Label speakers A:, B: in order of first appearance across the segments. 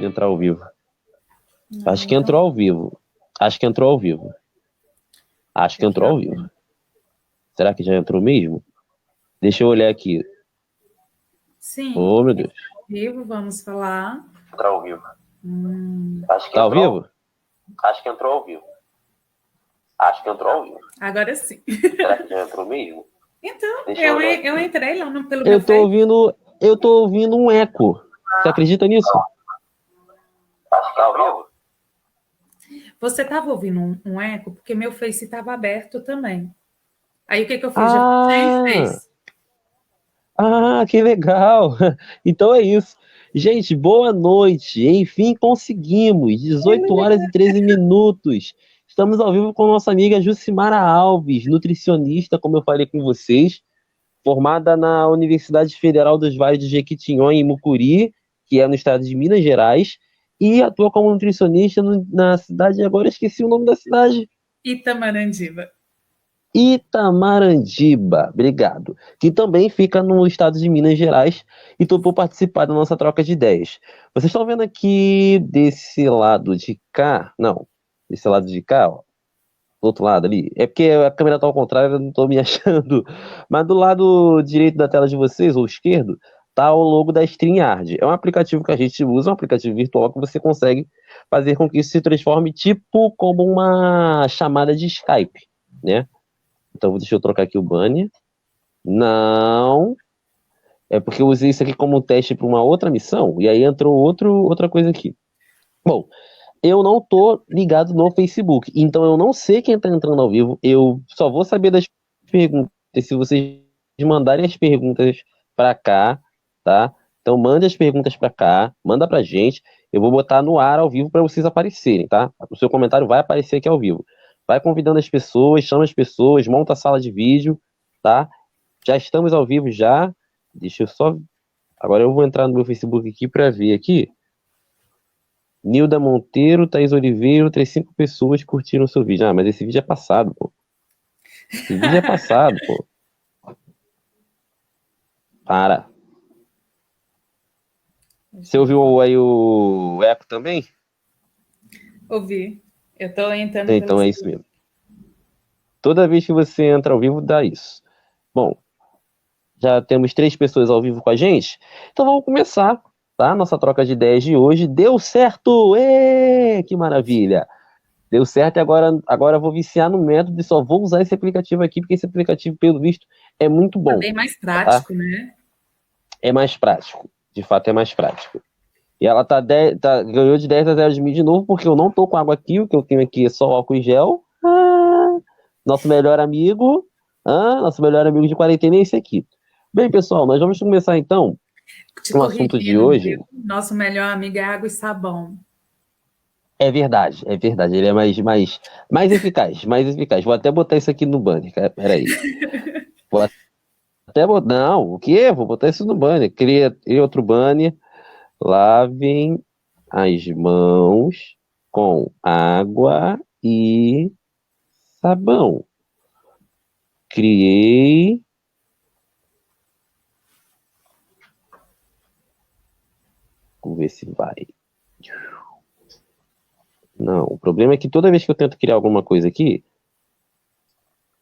A: conseguindo entrar ao vivo.
B: Não,
A: Acho que entrou ao vivo. Acho que entrou ao vivo. Acho que entrou ao vivo. Será que já entrou mesmo? Deixa eu olhar aqui.
B: Sim.
A: Oh, meu Deus.
B: Ao vivo, vamos falar.
A: Entrou ao vivo. Acho que tá ao vivo? Acho que entrou ao vivo. Acho que entrou ao vivo.
B: Agora sim.
A: Será que já entrou mesmo?
B: Então,
A: Deixa
B: eu entrei lá pelo
A: eu
B: meu Face.
A: Eu tô ouvindo um eco. Você acredita nisso? Acho que tá ao vivo.
B: Você estava ouvindo um eco? Porque meu Face estava aberto também. Aí o que eu fiz?
A: Que legal! Então é isso. Gente, boa noite. Enfim, conseguimos. 18 horas e 13 minutos. Estamos ao vivo com nossa amiga Jucimara Alves, nutricionista, como eu falei com vocês, formada na Universidade Federal dos Vales do Jequitinhonha, em Mucuri, que é no estado de Minas Gerais, e atua como nutricionista na cidade, agora esqueci o nome da cidade.
B: Itamarandiba.
A: Itamarandiba, obrigado. Que também fica no estado de Minas Gerais e topou participar da nossa troca de ideias. Vocês estão vendo aqui desse lado de cá? Não, desse lado de cá, ó. Do outro lado ali. É porque a câmera tá ao contrário, eu não tô me achando. Mas do lado direito da tela de vocês, ou esquerdo, tá o logo da StreamYard. É um aplicativo que a gente usa, um aplicativo virtual que você consegue fazer com que isso se transforme tipo como uma chamada de Skype, né? Então deixa eu trocar aqui o banner. Não. É porque eu usei isso aqui como teste para uma outra missão, e aí entrou outra coisa aqui. Bom, eu não tô ligado no Facebook, então eu não sei quem tá entrando ao vivo, eu só vou saber das perguntas se vocês mandarem as perguntas para cá, tá? Então mande as perguntas para cá, manda pra gente, eu vou botar no ar ao vivo para vocês aparecerem, tá? O seu comentário vai aparecer aqui ao vivo. Vai convidando as pessoas, chama as pessoas, monta a sala de vídeo, tá? Já estamos ao vivo já. Deixa eu só... Agora eu vou entrar no meu Facebook aqui para ver aqui. Nilda Monteiro, Thaís Oliveira, outras 5 pessoas curtiram o seu vídeo. Mas esse vídeo é passado, pô. Esse vídeo é passado, pô. Para. Você ouviu aí o eco também?
B: Ouvi. Eu tô entrando
A: Então é isso mesmo. Toda vez que você entra ao vivo, dá isso. Bom, já temos 3 pessoas ao vivo com a gente. Então vamos começar, tá? Nossa troca de ideias de hoje. Deu certo! Êêê! Que maravilha! Deu certo e agora eu vou viciar no método e só vou usar esse aplicativo aqui, porque esse aplicativo, pelo visto, é muito bom.
B: É bem mais prático, tá? Né?
A: É mais prático. De fato, é mais prático. E ela ganhou de 10 a 0 de mim de novo, porque eu não tô com água aqui, o que eu tenho aqui é só álcool em gel. Nosso melhor amigo. Nosso melhor amigo de quarentena é esse aqui. Bem, pessoal, nós vamos começar então com o assunto de hoje.
B: Nosso melhor amigo é água e sabão.
A: É verdade. Ele é mais eficaz, mais eficaz. Vou até botar isso aqui no banner, cara. Peraí. Vou até botar... Não, o quê? Vou botar isso no banner. Criei outro banner. Lavem as mãos com água e sabão. Criei... Vamos ver se vai. Não, o problema é que toda vez que eu tento criar alguma coisa aqui...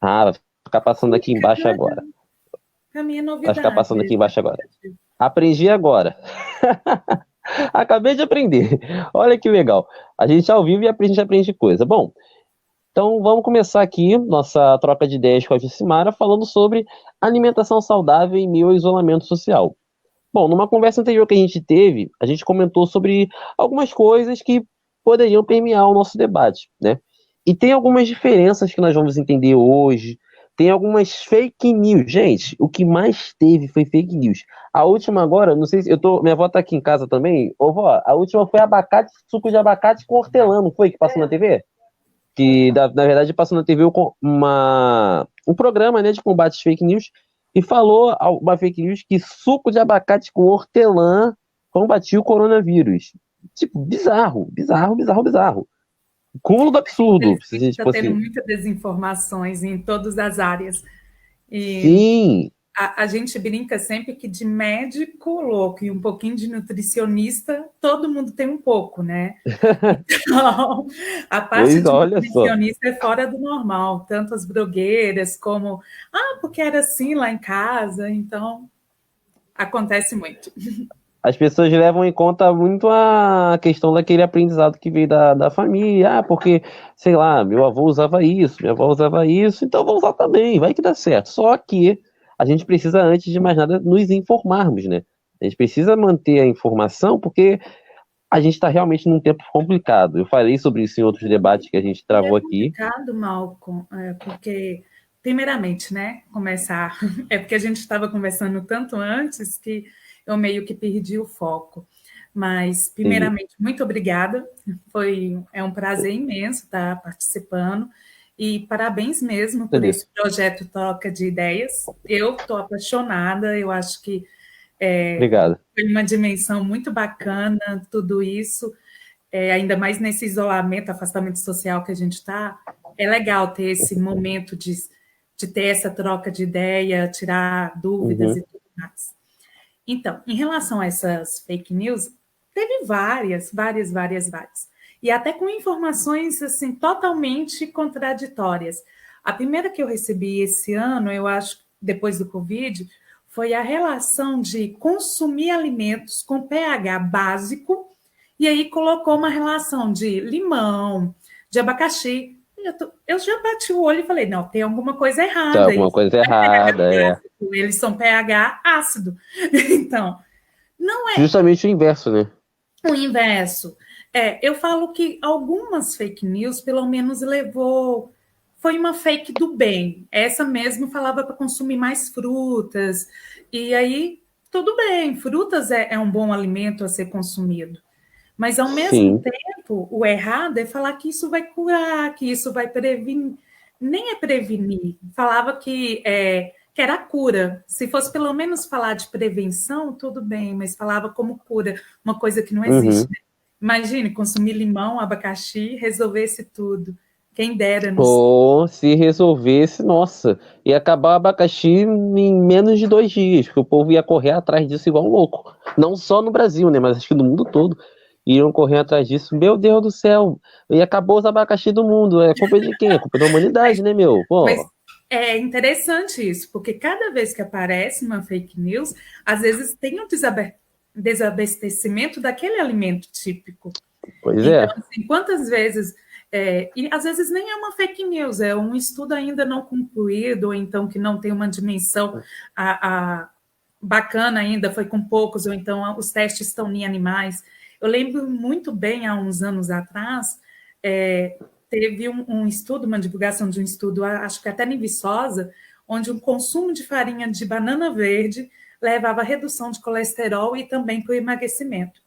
A: vai ficar passando aqui embaixo agora.
B: Pra mim é novidade.
A: Vai ficar passando aqui embaixo agora. Aprendi agora. Acabei de aprender. Olha que legal. A gente ao vivo e a gente aprende coisa. Bom, então vamos começar aqui nossa troca de ideias com a Jucimara falando sobre alimentação saudável em meio ao isolamento social. Bom, numa conversa anterior que a gente teve, a gente comentou sobre algumas coisas que poderiam permear o nosso debate, né? E tem algumas diferenças que nós vamos entender hoje. Tem algumas fake news. Gente, o que mais teve foi fake news. A última agora, não sei se minha avó tá aqui em casa também. Ô vó, a última foi suco de abacate com hortelã, não foi que passou na TV? Que na verdade passou na TV um programa, né, de combate às fake news e falou uma fake news que suco de abacate com hortelã combatia o coronavírus. Tipo, bizarro. Cúmulo do absurdo.
B: Está tendo muitas desinformações em todas as áreas.
A: Sim.
B: A gente brinca sempre que de médico louco e um pouquinho de nutricionista, todo mundo tem um pouco, né? Então, a parte
A: Pois
B: de
A: olha só.
B: nutricionista é fora do normal, tanto as blogueiras como, porque era assim lá em casa, então acontece muito.
A: As pessoas levam em conta muito a questão daquele aprendizado que veio da família. Ah, porque, sei lá, meu avô usava isso, minha avó usava isso, então eu vou usar também, vai que dá certo. Só que a gente precisa, antes de mais nada, nos informarmos, né? A gente precisa manter a informação, porque a gente está realmente num tempo complicado. Eu falei sobre isso em outros debates que a gente
B: E é
A: travou aqui.
B: complicado, Malcolm, porque, primeiramente, né, começar, é porque a gente estava conversando tanto antes que eu meio que perdi o foco. Mas,
A: Entendi.
B: primeiramente, muito obrigada. É um prazer imenso estar participando. E parabéns mesmo por esse
A: Agradeço.
B: projeto Troca de Ideias. Eu estou apaixonada, eu acho que
A: Obrigado.
B: foi uma dimensão muito bacana tudo isso, ainda mais nesse isolamento, afastamento social que a gente está. É legal ter esse momento de ter essa troca de ideia, tirar dúvidas
A: Uhum.
B: e tudo mais. Então, em relação a essas fake news, teve várias. E até com informações assim totalmente contraditórias. A primeira que eu recebi esse ano, eu acho, depois do Covid, foi a relação de consumir alimentos com pH básico, e aí colocou uma relação de limão, de abacaxi. Eu já bati o olho e falei, não, tem alguma coisa
A: Tá
B: errada aí.
A: alguma coisa errada, é.
B: Eles são pH ácido. Então, não é
A: Justamente o inverso, né?
B: o inverso. Eu falo que algumas fake news, pelo menos, levou. Foi uma fake do bem. Essa mesmo falava para consumir mais frutas. E aí, tudo bem, frutas é um bom alimento a ser consumido. Mas, ao mesmo
A: Sim.
B: tempo, o errado é falar que isso vai curar, que isso vai prevenir. Nem é prevenir. Falava que era cura. Se fosse pelo menos falar de prevenção, tudo bem, mas falava como cura, uma coisa que não existe.
A: Uhum.
B: Né? Imagine consumir limão, abacaxi, resolvesse tudo. Quem dera nos.
A: Pô, se resolvesse, nossa, ia acabar o abacaxi em menos de 2 dias, porque o povo ia correr atrás disso igual um louco. Não só no Brasil, né, mas acho que no mundo todo. Iam correr atrás disso. Meu Deus do céu, e acabou os abacaxi do mundo. É culpa de quem? É culpa da humanidade, né, meu?
B: Mas
A: Pô,
B: é interessante isso, porque cada vez que aparece uma fake news, às vezes tem um desabastecimento daquele alimento típico.
A: pois
B: Então,
A: é.
B: assim, quantas vezes. E às vezes nem é uma fake news, é um estudo ainda não concluído, ou então que não tem uma dimensão bacana ainda, foi com poucos, ou então os testes estão em animais. Eu lembro muito bem, há uns anos atrás, teve um estudo, uma divulgação de um estudo, acho que até em Viçosa, onde o consumo de farinha de banana verde levava à redução de colesterol e também para o emagrecimento.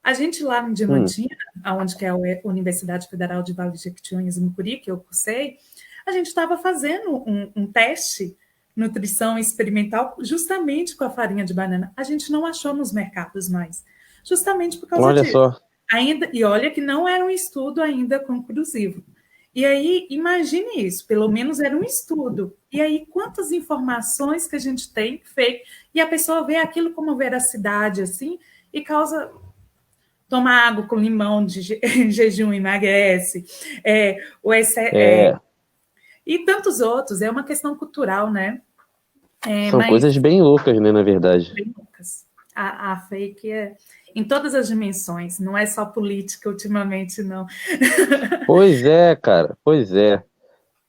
B: A gente lá em
A: Hum.
B: Diamantina, onde que é a Universidade Federal de Vale de Jequitinhonha, em Mucuri, que eu cursei, a gente estava fazendo um teste nutrição experimental justamente com a farinha de banana. A gente não achou nos mercados mais, justamente por causa
A: Olha
B: disso.
A: só.
B: Ainda, e olha que não era um estudo ainda conclusivo. E aí, imagine isso, pelo menos era um estudo. E aí, quantas informações que a gente tem fake, e a pessoa vê aquilo como veracidade, assim, e causa tomar água com limão de jejum emagrece,
A: É,
B: e tantos outros. É uma questão cultural, né?
A: são
B: Mas
A: coisas bem loucas, né, na verdade.
B: bem loucas. A fake é em todas as dimensões, não é só política ultimamente, não.
A: Pois é, cara, pois é.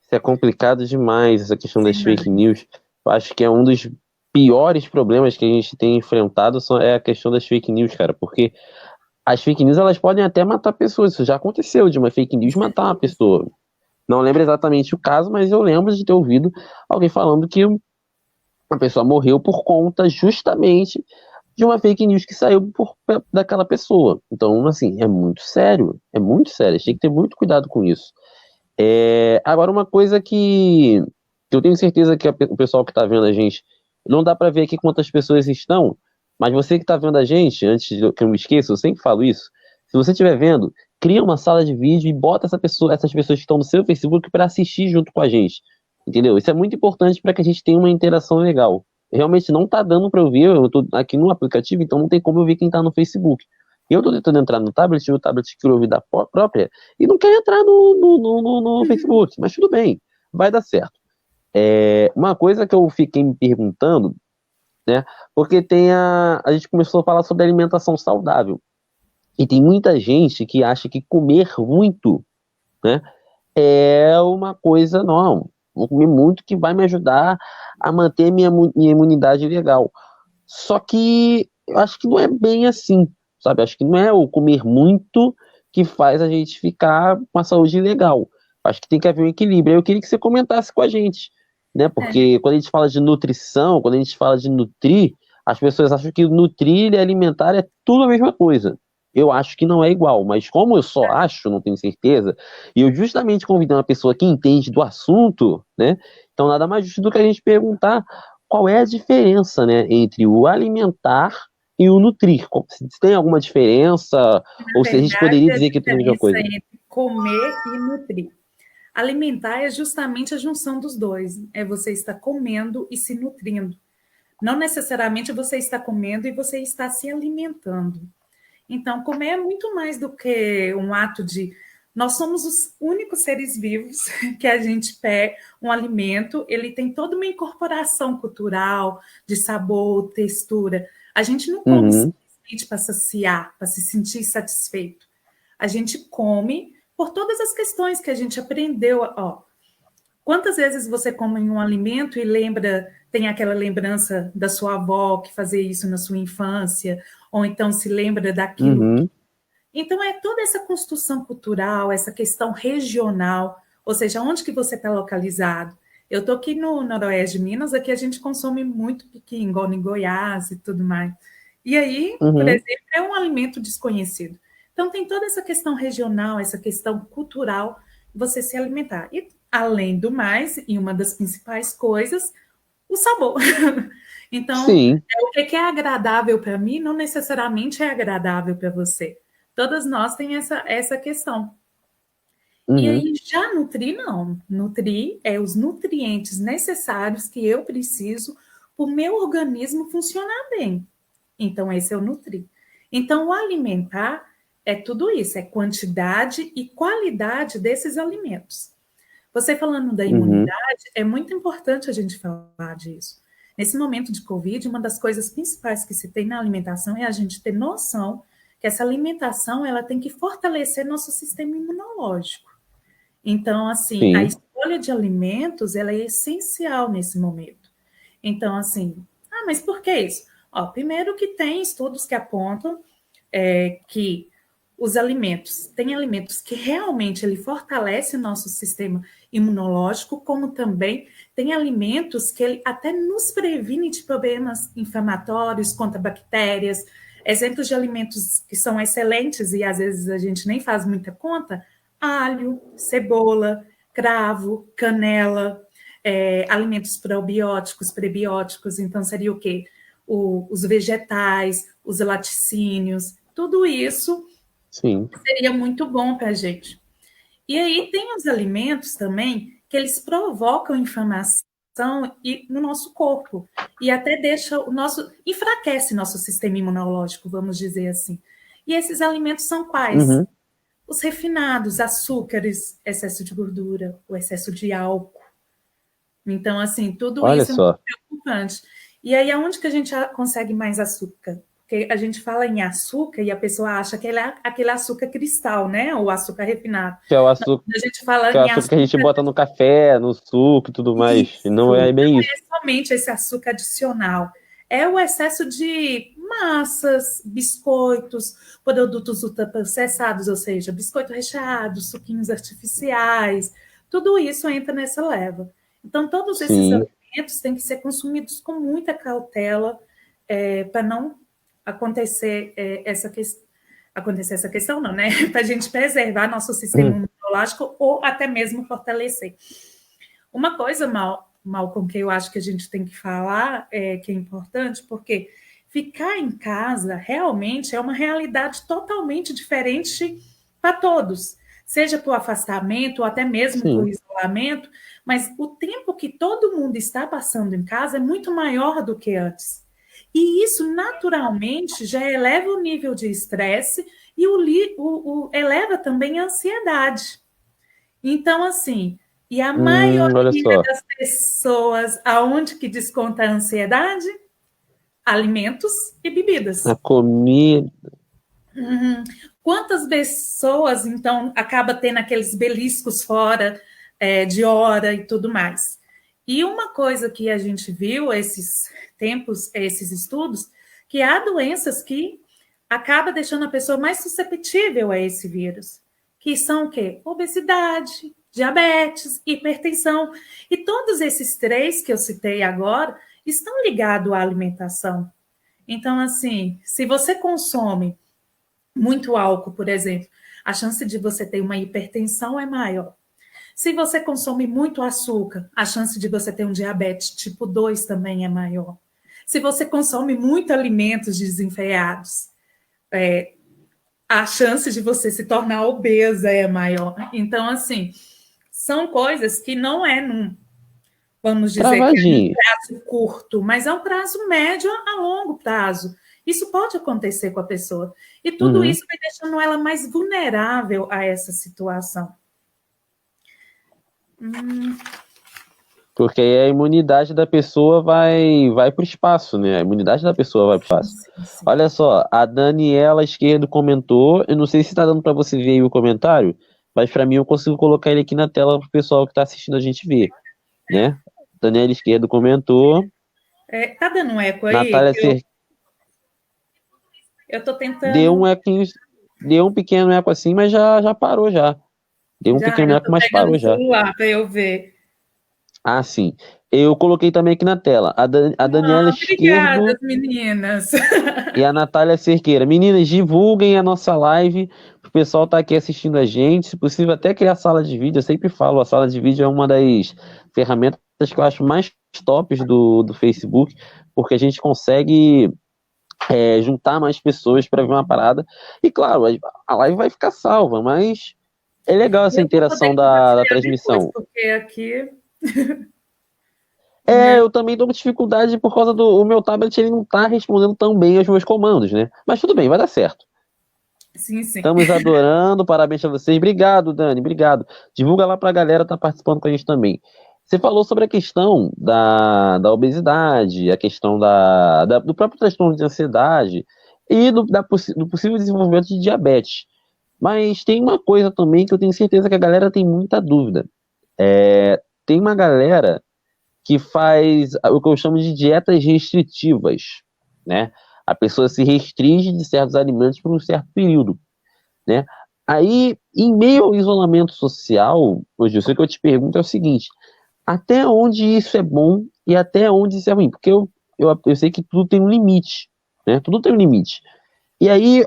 A: Isso é complicado demais, essa questão das fake
B: Demais.
A: news. Eu acho que é um dos piores problemas que a gente tem enfrentado é a questão das fake news, cara, porque as fake news elas podem até matar pessoas. Isso já aconteceu de uma fake
B: Com
A: news matar uma
B: certeza.
A: pessoa. Não lembro exatamente o caso, mas eu lembro de ter ouvido alguém falando que uma pessoa morreu por conta justamente de uma fake news que saiu daquela pessoa. Então, assim, é muito sério. É muito sério. A gente tem que ter muito cuidado com isso. Agora, uma coisa que eu tenho certeza que o pessoal que está vendo a gente, não dá para ver aqui quantas pessoas estão, mas você que está vendo a gente, antes que eu me esqueça, eu sempre falo isso, se você estiver vendo, cria uma sala de vídeo e bota essas pessoas que estão no seu Facebook para assistir junto com a gente, entendeu? Isso é muito importante para que a gente tenha uma interação legal. realmente não tá dando para eu ver, eu tô aqui no aplicativo, então não tem como eu ver quem tá no Facebook. Eu tô tentando entrar no tablet, e o tablet criou vida própria, e não quer entrar no Facebook, mas tudo bem, vai dar certo. Uma coisa que eu fiquei me perguntando, né, porque a gente começou a falar sobre alimentação saudável, e tem muita gente que acha que comer muito, né, é uma coisa, não, vou comer muito que vai me ajudar a manter minha imunidade legal. Só que eu acho que não é bem assim, sabe? Acho que não é o comer muito que faz a gente ficar com a saúde legal. Acho que tem que haver um equilíbrio. Eu queria que você comentasse com a gente, né?
B: É.
A: Porque quando a gente fala de nutrição, quando a gente fala de nutrir, as pessoas acham que nutrir e alimentar é tudo a mesma coisa. Eu acho que não é igual, mas como eu só acho, não tenho certeza, e eu justamente convidei uma pessoa que entende do assunto, né? Então nada mais justo do que a gente perguntar qual é a diferença, né, entre o alimentar e o nutrir. Se tem alguma diferença,
B: Na
A: ou se a gente
B: verdade,
A: poderia
B: a
A: dizer que é tudo a mesma
B: diferença
A: coisa.
B: entre comer e nutrir. Alimentar é justamente a junção dos dois. É você estar comendo e se nutrindo. Não necessariamente você está comendo e você está se alimentando. Então, comer é muito mais do que um ato de. Nós somos os únicos seres vivos que a gente pega um alimento, ele tem toda uma incorporação cultural, de sabor, textura. A gente não come
A: Uhum,
B: simplesmente para saciar, para se sentir satisfeito. A gente come por todas as questões que a gente aprendeu. Ó, quantas vezes você come um alimento e lembra, tem aquela lembrança da sua avó que fazia isso na sua infância, ou então se lembra daquilo.
A: uhum,
B: Então é toda essa construção cultural, essa questão regional, ou seja, onde que você está localizado. Eu estou aqui no noroeste de Minas, aqui a gente consome muito piqui, igual em Goiás e tudo mais. E aí, por
A: uhum,
B: exemplo, é um alimento desconhecido. Então tem toda essa questão regional, essa questão cultural, você se alimentar. E além do mais, e uma das principais coisas, o sabor. Então,
A: sim,
B: o que é agradável para mim não necessariamente é agradável para você. Todas nós temos essa questão. E
A: uhum,
B: aí, já nutrir, não. Nutrir é os nutrientes necessários que eu preciso para o meu organismo funcionar bem. Então, esse é o nutrir. Então, o alimentar é tudo isso, é quantidade e qualidade desses alimentos. Você falando da
A: uhum,
B: imunidade, é muito importante a gente falar disso. Nesse momento de Covid, uma das coisas principais que se tem na alimentação é a gente ter noção que essa alimentação ela tem que fortalecer nosso sistema imunológico. Então, assim, a
A: sim,
B: escolha de alimentos ela é essencial nesse momento. Então, assim, mas por que isso? Ó, primeiro que tem estudos que apontam que os alimentos, tem alimentos que realmente ele fortalece o nosso sistema imunológico, como também tem alimentos que ele até nos previne de problemas inflamatórios contra bactérias. Exemplos de alimentos que são excelentes e às vezes a gente nem faz muita conta: alho, cebola, cravo, canela, alimentos probióticos, prebióticos, então seria o quê? Os vegetais, os laticínios, tudo isso
A: sim,
B: seria muito bom para a gente. E aí tem os alimentos também que eles provocam inflamação no nosso corpo e até deixa enfraquece nosso sistema imunológico, vamos dizer assim. E esses alimentos são quais?
A: uhum.
B: Os refinados, açúcares, excesso de gordura, o excesso de álcool. Então, assim, tudo
A: Olha
B: isso é muito
A: só.
B: preocupante. E aí, aonde que a gente consegue mais açúcar? Porque a gente fala em açúcar e a pessoa acha que ele é aquele açúcar cristal, né? Ou açúcar refinado.
A: Que é o
B: Não,
A: açúcar,
B: quando a gente fala
A: que é o
B: em
A: açúcar que a gente
B: açúcar,
A: bota no café, no suco e tudo mais. E não
B: isso
A: é bem
B: não
A: isso.
B: é somente esse açúcar adicional. É o excesso de massas, biscoitos, produtos ultraprocessados, ou seja, biscoito recheado, suquinhos artificiais, tudo isso entra nessa leva. Então, todos esses
A: Sim.
B: alimentos têm que ser consumidos com muita cautela para não acontecer essa questão, não, né? Para a gente preservar nosso sistema
A: Hum,
B: imunológico ou até mesmo fortalecer. Uma coisa, mal com que eu acho que a gente tem que falar, que é importante, porque ficar em casa realmente é uma realidade totalmente diferente para todos. seja por afastamento ou até mesmo por
A: Sim.
B: isolamento, mas o tempo que todo mundo está passando em casa é muito maior do que antes. E isso naturalmente já eleva o nível de estresse e eleva também a ansiedade. Então, assim, e a
A: Olha
B: maioria
A: só.
B: das pessoas, aonde que desconta a ansiedade? Alimentos e
A: A
B: bebidas.
A: comida.
B: Quantas pessoas, então, acaba tendo aqueles beliscos fora de hora e tudo mais? E uma coisa que a gente viu esses tempos, esses estudos, que há doenças que acaba deixando a pessoa mais susceptível a esse vírus, que são o quê? Obesidade, diabetes, hipertensão. E todos esses três que eu citei agora estão ligados à alimentação. Então, assim, se você consome muito álcool, por exemplo, a chance de você ter uma hipertensão é maior. Se você consome muito açúcar, a chance de você ter um diabetes tipo 2 também é maior. Se você consome muito alimentos desenfreados, a chance de você se tornar obesa é maior. Então, assim, são coisas que não é num, vamos dizer que é num
A: Travadinho.
B: prazo curto, mas é um prazo médio a longo prazo. Isso pode acontecer com a pessoa. E tudo
A: Uhum.
B: isso vai deixando ela mais vulnerável a essa situação.
A: Porque aí a imunidade da pessoa vai para o espaço, né? A imunidade da pessoa vai para o espaço.
B: Sim, sim.
A: Olha só, a Daniela Esquerdo comentou. Eu não sei se está dando para você ver aí o comentário, mas para mim eu consigo colocar ele aqui na tela para o pessoal que está assistindo a gente ver, né? Daniela Esquerdo comentou.
B: Tá dando um eco aí?
A: Natália
B: Eu tô
A: deu um
B: tentando.
A: equinho, deu um pequeno eco assim, mas já parou já. Deu um
B: Já,
A: pequeno
B: eu
A: eco,
B: tô
A: mas
B: pegando
A: parou
B: o
A: já.
B: celular para eu ver.
A: Ah, sim. Eu coloquei também aqui na tela. A Daniela
B: Obrigada,
A: Esquerdo
B: meninas.
A: e a Natália Cerqueira. Meninas, divulguem a nossa live. O pessoal tá aqui assistindo a gente. Se possível, até criar sala de vídeo. Eu sempre falo, a sala de vídeo é uma das ferramentas que eu acho mais tops do Facebook, porque a gente consegue juntar mais pessoas para ver uma parada. E claro, a live vai ficar salva, mas é legal essa
B: Eu vou poder
A: interação da
B: compartilhar depois,
A: transmissão.
B: porque aqui,
A: É,
B: né?
A: eu também tô com dificuldade por causa do o meu tablet, ele não tá respondendo tão bem aos meus comandos, né? Mas tudo bem, vai dar certo.
B: Sim, sim.
A: Estamos adorando, parabéns a vocês. Obrigado, Dani, obrigado. Divulga lá pra galera tá participando com a gente também. Você falou sobre a questão da obesidade, a questão do próprio transtorno de ansiedade e do possível desenvolvimento de diabetes. Mas tem uma coisa também que eu tenho certeza que a galera tem muita dúvida. Tem uma galera que faz o que eu chamo de dietas restritivas, né? A pessoa se restringe de certos alimentos por um certo período, né? Aí, em meio ao isolamento social, hoje eu sei que eu te pergunto é o seguinte: até onde isso é bom e até onde isso é ruim? Porque eu sei que tudo tem um limite, né? Tudo tem um limite. E aí,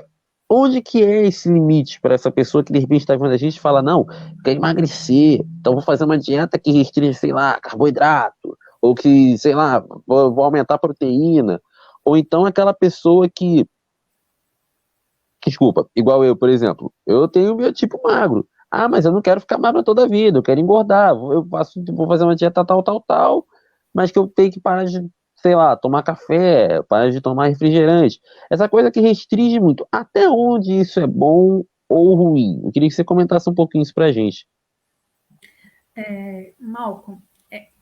A: onde que é esse limite para essa pessoa que de repente está vendo a gente e fala, não, quer emagrecer, então vou fazer uma dieta que restringe, sei lá, carboidrato, ou que, sei lá, vou aumentar a proteína, ou então aquela pessoa desculpa, igual eu, por exemplo, eu tenho o meu tipo magro. Ah, mas eu não quero ficar magro toda a vida, eu quero engordar, vou fazer uma dieta tal, tal, tal, mas que eu tenho que parar de, sei lá, tomar café, parar de tomar refrigerante. Essa coisa que restringe muito. Até onde isso é bom ou ruim? Eu queria que você comentasse um pouquinho isso pra gente.
B: Malcolm,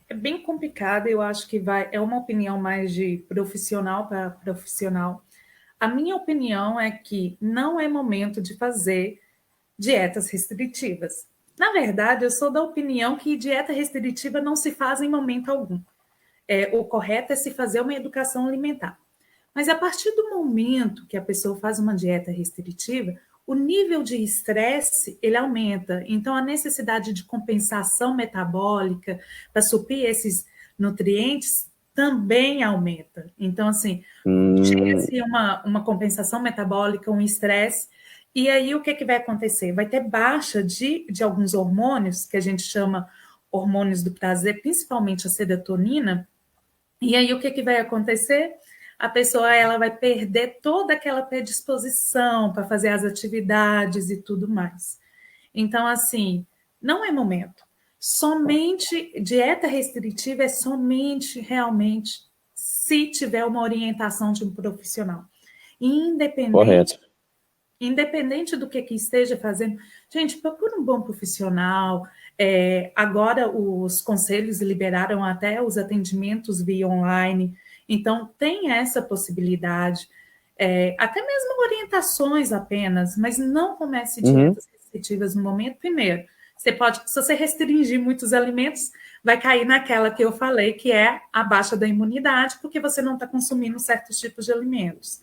B: é bem complicado, eu acho que é uma opinião mais de profissional para profissional. A minha opinião é que não é momento de fazer dietas restritivas. Na verdade, eu sou da opinião que dieta restritiva não se faz em momento algum. O correto é se fazer uma educação alimentar. Mas a partir do momento que a pessoa faz uma dieta restritiva, o nível de estresse ele aumenta. Então, a necessidade de compensação metabólica para suprir esses nutrientes também aumenta. Então, assim,
A: Hum,
B: chega-se a uma compensação metabólica, um estresse, e aí o que, que vai acontecer? Vai ter baixa de alguns hormônios, que a gente chama hormônios do prazer, principalmente a serotonina, e aí o que, que vai acontecer? A pessoa ela vai perder toda aquela predisposição para fazer as atividades e tudo mais. Então, assim, não é momento. Somente dieta restritiva é somente realmente se tiver uma orientação de um profissional. Independente,
A: Correto.
B: independente do que esteja fazendo, gente, procura um bom profissional. Agora os conselhos liberaram até os atendimentos via online, então tem essa possibilidade. Até mesmo orientações apenas, mas não comece
A: Uhum.
B: dietas restritivas no momento. Primeiro, você pode, se você restringir muitos alimentos, vai cair naquela que eu falei, que é a baixa da imunidade, porque você não está consumindo certos tipos de alimentos.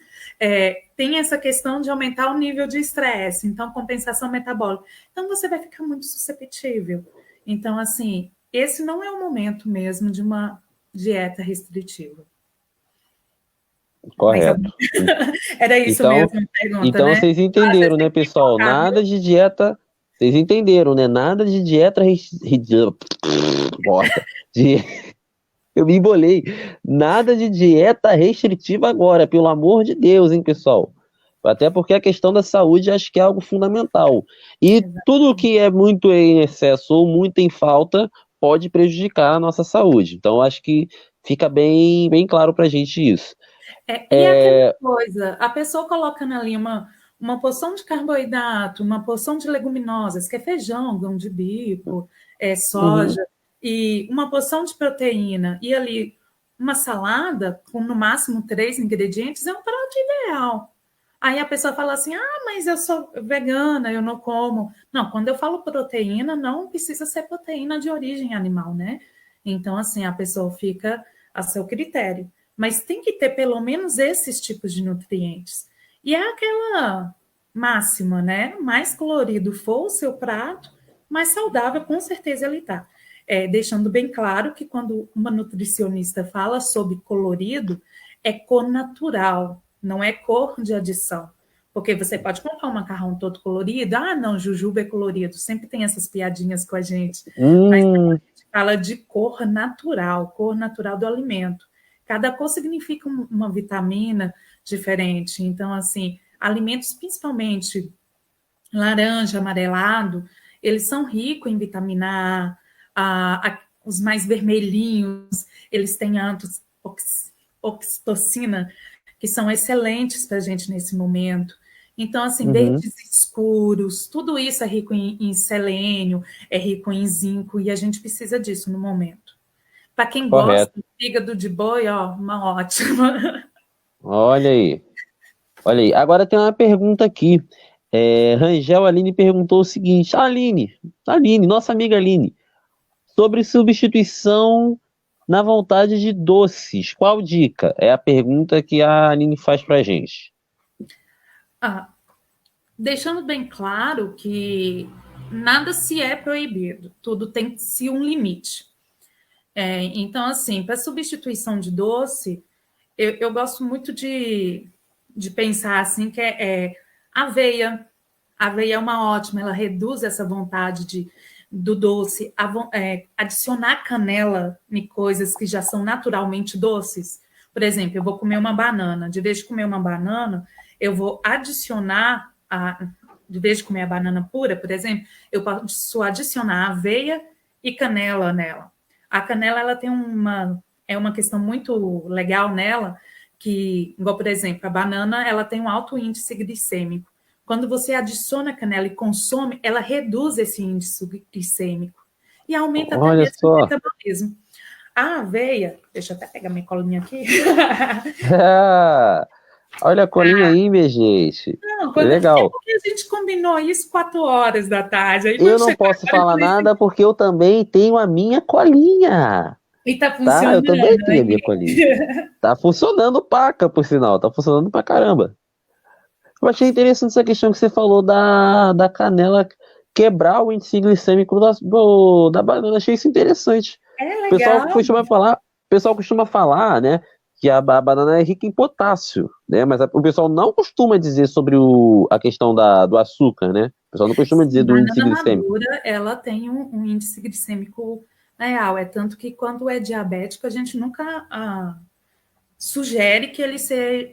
B: Tem essa questão de aumentar o nível de estresse, então compensação metabólica. Então você vai ficar muito susceptível. Então, assim, esse não é o momento mesmo de uma dieta restritiva. Mas
A: Correto.
B: era isso
A: Então,
B: mesmo a pergunta,
A: então
B: né?
A: vocês
B: Às vezes
A: entenderam,
B: tem
A: né,
B: que me
A: pessoal?
B: focar,
A: Nada
B: viu?
A: de dieta. Vocês entenderam, né? Nada de dieta bosta. De... Eu me embolei. Nada de dieta restritiva agora, pelo amor de Deus, hein, pessoal? Até porque a questão da saúde acho que é algo fundamental. E tudo que é muito em excesso ou muito em falta pode prejudicar a nossa saúde. Então, acho que fica bem, bem claro pra gente isso.
B: E aquela coisa, a pessoa colocando ali uma porção de carboidrato, uma porção de leguminosas, que é feijão, grão de bico,
A: Uhum.
B: soja, e uma porção de proteína, e ali uma salada com no máximo 3 ingredientes, é um prato ideal. Aí a pessoa fala assim: ah, mas eu sou vegana, eu não como. Não, quando eu falo proteína, não precisa ser proteína de origem animal, né? Então, assim, a pessoa fica a seu critério. Mas tem que ter pelo menos esses tipos de nutrientes. E é aquela máxima, né? Mais colorido for o seu prato, mais saudável com certeza ele está. Deixando bem claro que quando uma nutricionista fala sobre colorido, é cor natural, não é cor de adição. Porque você pode comprar um macarrão todo colorido, ah, não, jujuba é colorido, sempre tem essas piadinhas com a gente. Mas a
A: Hum,
B: gente fala de cor natural do alimento. Cada cor significa uma vitamina diferente. Então, assim, alimentos, principalmente laranja, amarelado, eles são ricos em vitamina os mais vermelhinhos, eles têm oxitocina, que são excelentes para a gente nesse momento. Então, assim,
A: uhum,
B: verdes escuros, tudo isso é rico em selênio, é rico em zinco, e a gente precisa disso no momento. Para quem gosta,
A: correto.
B: fígado de boi, ó, uma ótima.
A: Olha aí. Olha aí. Agora tem uma pergunta aqui. Rangel Aline perguntou o seguinte: Aline, nossa amiga Aline, sobre substituição na vontade de doces, qual dica? É a pergunta que a Aline faz pra gente.
B: Ah, deixando bem claro que nada se é proibido, tudo tem-se um limite. Então, assim, para substituição de doce, eu gosto muito de pensar assim que aveia. A aveia é uma ótima, ela reduz essa vontade do doce, adicionar canela em coisas que já são naturalmente doces. Por exemplo, eu vou comer uma banana, de vez de comer uma banana, eu vou adicionar, de vez de comer a banana pura, por exemplo, eu posso adicionar aveia e canela nela. A canela ela tem uma questão muito legal nela, que, igual, por exemplo, a banana ela tem um alto índice glicêmico. Quando você adiciona canela e consome, ela reduz esse índice glicêmico e aumenta até
A: Olha
B: mesmo o
A: só.
B: metabolismo. A aveia, deixa eu até pegar minha colinha aqui.
A: Olha a colinha aí, minha gente.
B: Não, é
A: Legal.
B: porque a gente combinou isso 4 horas da tarde. Aí
A: Eu
B: quando
A: não
B: chegou
A: posso
B: agora, eu
A: falar
B: falei assim,
A: nada porque eu também tenho a minha colinha,
B: e tá
A: tá? Eu
B: funcionando,
A: também tenho a minha
B: hein?
A: colinha. Tá funcionando paca, por sinal. Tá funcionando pra caramba. Eu achei interessante essa questão que você falou da canela quebrar o índice glicêmico da banana. Achei isso interessante.
B: É
A: O pessoal
B: legal.
A: costuma falar, né, que a banana é rica em potássio, né? Mas o pessoal não costuma dizer sobre a questão do açúcar, né? O pessoal não costuma dizer
B: Sim,
A: do índice
B: banana
A: glicêmico.
B: madura, ela tem um índice glicêmico real. É tanto que quando é diabético, a gente nunca sugere que ele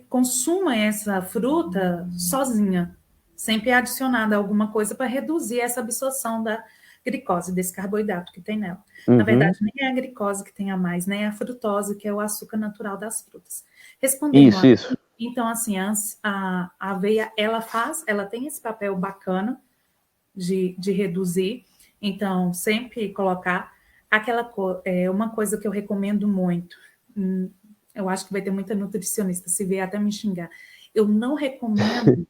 B: consuma essa fruta sozinha, sempre é adicionada alguma coisa para reduzir essa absorção da glicose, desse carboidrato que tem nela. Na
A: Uhum.
B: verdade, nem é a glicose que tem a mais, nem é a frutose, que é o açúcar natural das frutas. Respondendo
A: Isso,
B: a...
A: isso.
B: Então, assim, a aveia, ela tem esse papel bacana de reduzir. Então, sempre colocar uma coisa que eu recomendo muito. Eu acho que vai ter muita nutricionista, se vier até me xingar. Eu não recomendo,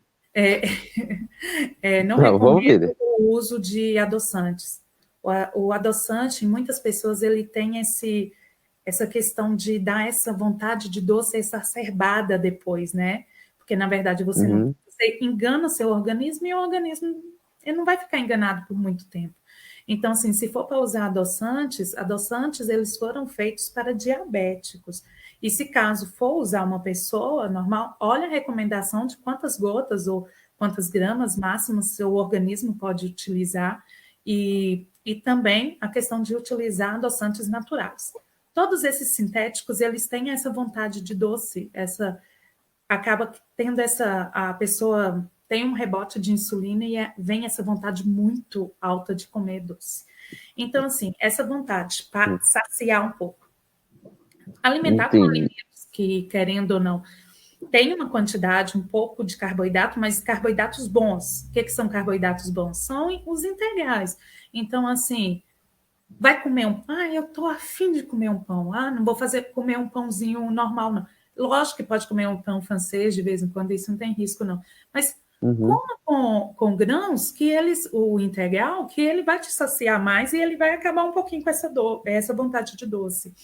B: é, não
A: Não, vamos
B: recomendo
A: ver.
B: o uso de adoçantes. O adoçante, muitas pessoas, ele tem essa questão de dar essa vontade de doce exacerbada depois, né? Porque, na verdade,
A: Uhum.
B: você engana seu organismo e o organismo ele não vai ficar enganado por muito tempo. Então, assim, se for para usar adoçantes eles foram feitos para diabéticos. E se caso for usar uma pessoa normal, olha a recomendação de quantas gotas ou quantas gramas máximas seu organismo pode utilizar e também a questão de utilizar adoçantes naturais. Todos esses sintéticos, eles têm essa vontade de doce, acaba tendo a pessoa tem um rebote de insulina e vem essa vontade muito alta de comer doce. Então, assim, essa vontade para saciar um pouco. Alimentar com
A: Entendi.
B: alimentos que, querendo ou não, tem uma quantidade um pouco de carboidrato, mas carboidratos bons. O que são carboidratos bons? São os integrais. Então, assim, vai comer eu tô afim de comer um pão. Não vou comer um pãozinho normal, não. Lógico que pode comer um pão francês de vez em quando, isso não tem risco, não. Mas
A: Uhum.
B: coma com grãos o integral, que ele vai te saciar mais e ele vai acabar um pouquinho com essa vontade de doce.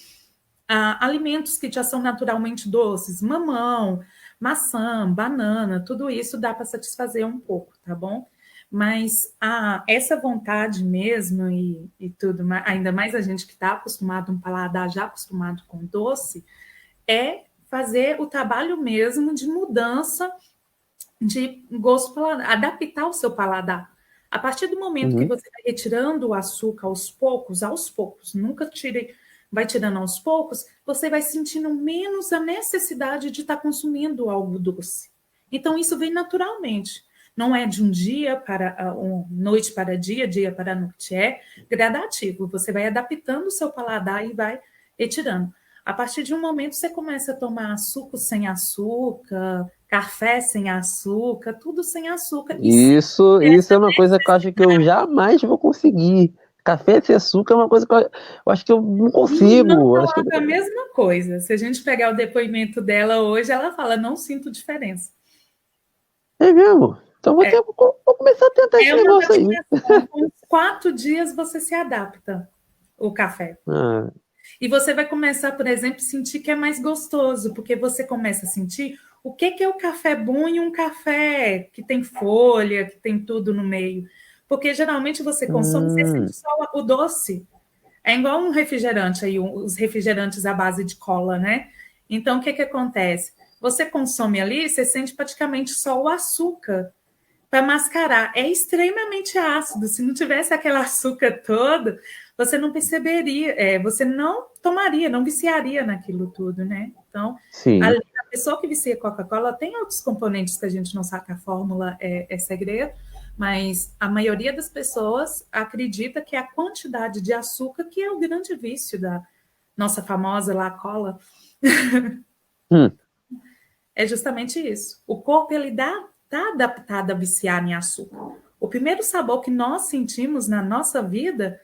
B: Alimentos que já são naturalmente doces, mamão, maçã, banana, tudo isso dá para satisfazer um pouco, tá bom? Mas essa vontade mesmo e tudo, ainda mais a gente que está acostumado, um paladar já acostumado com doce, é fazer o trabalho mesmo de mudança de gosto paladar, adaptar o seu paladar. A partir do momento que
A: Uhum.
B: você vai retirando o açúcar aos poucos, nunca tire, vai tirando aos poucos, você vai sentindo menos a necessidade de estar consumindo algo doce. Então, isso vem naturalmente. Não é de um dia para noite para dia, dia para noite. É gradativo. Você vai adaptando o seu paladar e vai retirando. A partir de um momento, você começa a tomar suco sem açúcar, café sem açúcar, tudo sem açúcar. E sem
A: Isso
B: essa
A: é uma coisa que eu acho que eu jamais vou conseguir. Café sem açúcar é uma coisa que eu acho que eu não
B: não
A: consigo. Eu acho que
B: coloca a mesma coisa. Se a gente pegar o depoimento dela hoje, ela fala: não sinto diferença.
A: é mesmo. Então
B: É,
A: vou começar a tentar esse
B: é uma
A: negócio aí.
B: adaptação. Com uns 4 dias você se adapta o café.
A: Ah,
B: E você vai começar, por exemplo, a sentir que é mais gostoso, porque você começa a sentir o que é o café bom e um café que tem folha, que tem tudo no meio. Porque geralmente você consome, você sente
A: hum,
B: só o doce. É igual um refrigerante aí, os refrigerantes à base de cola, né? Então, o que acontece? Você consome ali, você sente praticamente só o açúcar para mascarar. É extremamente ácido. Se não tivesse aquele açúcar todo, você não perceberia, você não tomaria, não viciaria naquilo tudo, né? Então,
A: sim.
B: a pessoa que vicia Coca-Cola tem outros componentes que a gente não sabe que a fórmula é segredo, mas a maioria das pessoas acredita que é a quantidade de açúcar que é o grande vício da nossa famosa lá cola.
A: Hum,
B: É justamente isso. O corpo ele está adaptado a viciar em açúcar. O primeiro sabor que nós sentimos na nossa vida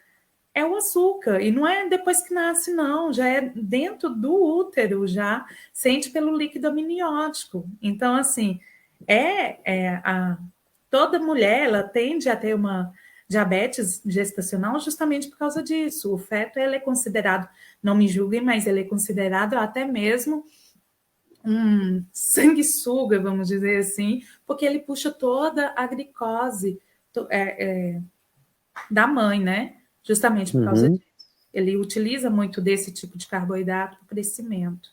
B: é o açúcar. E não é depois que nasce, não. Já é dentro do útero, já sente pelo líquido amniótico. Então, assim, toda mulher ela tende a ter uma diabetes gestacional justamente por causa disso. O feto ele é considerado, não me julguem, mas ele é considerado até mesmo sanguessuga, vamos dizer assim, porque ele puxa toda a glicose da mãe, né? Justamente por causa
A: uhum,
B: disso. Ele utiliza muito desse tipo de carboidrato para o crescimento.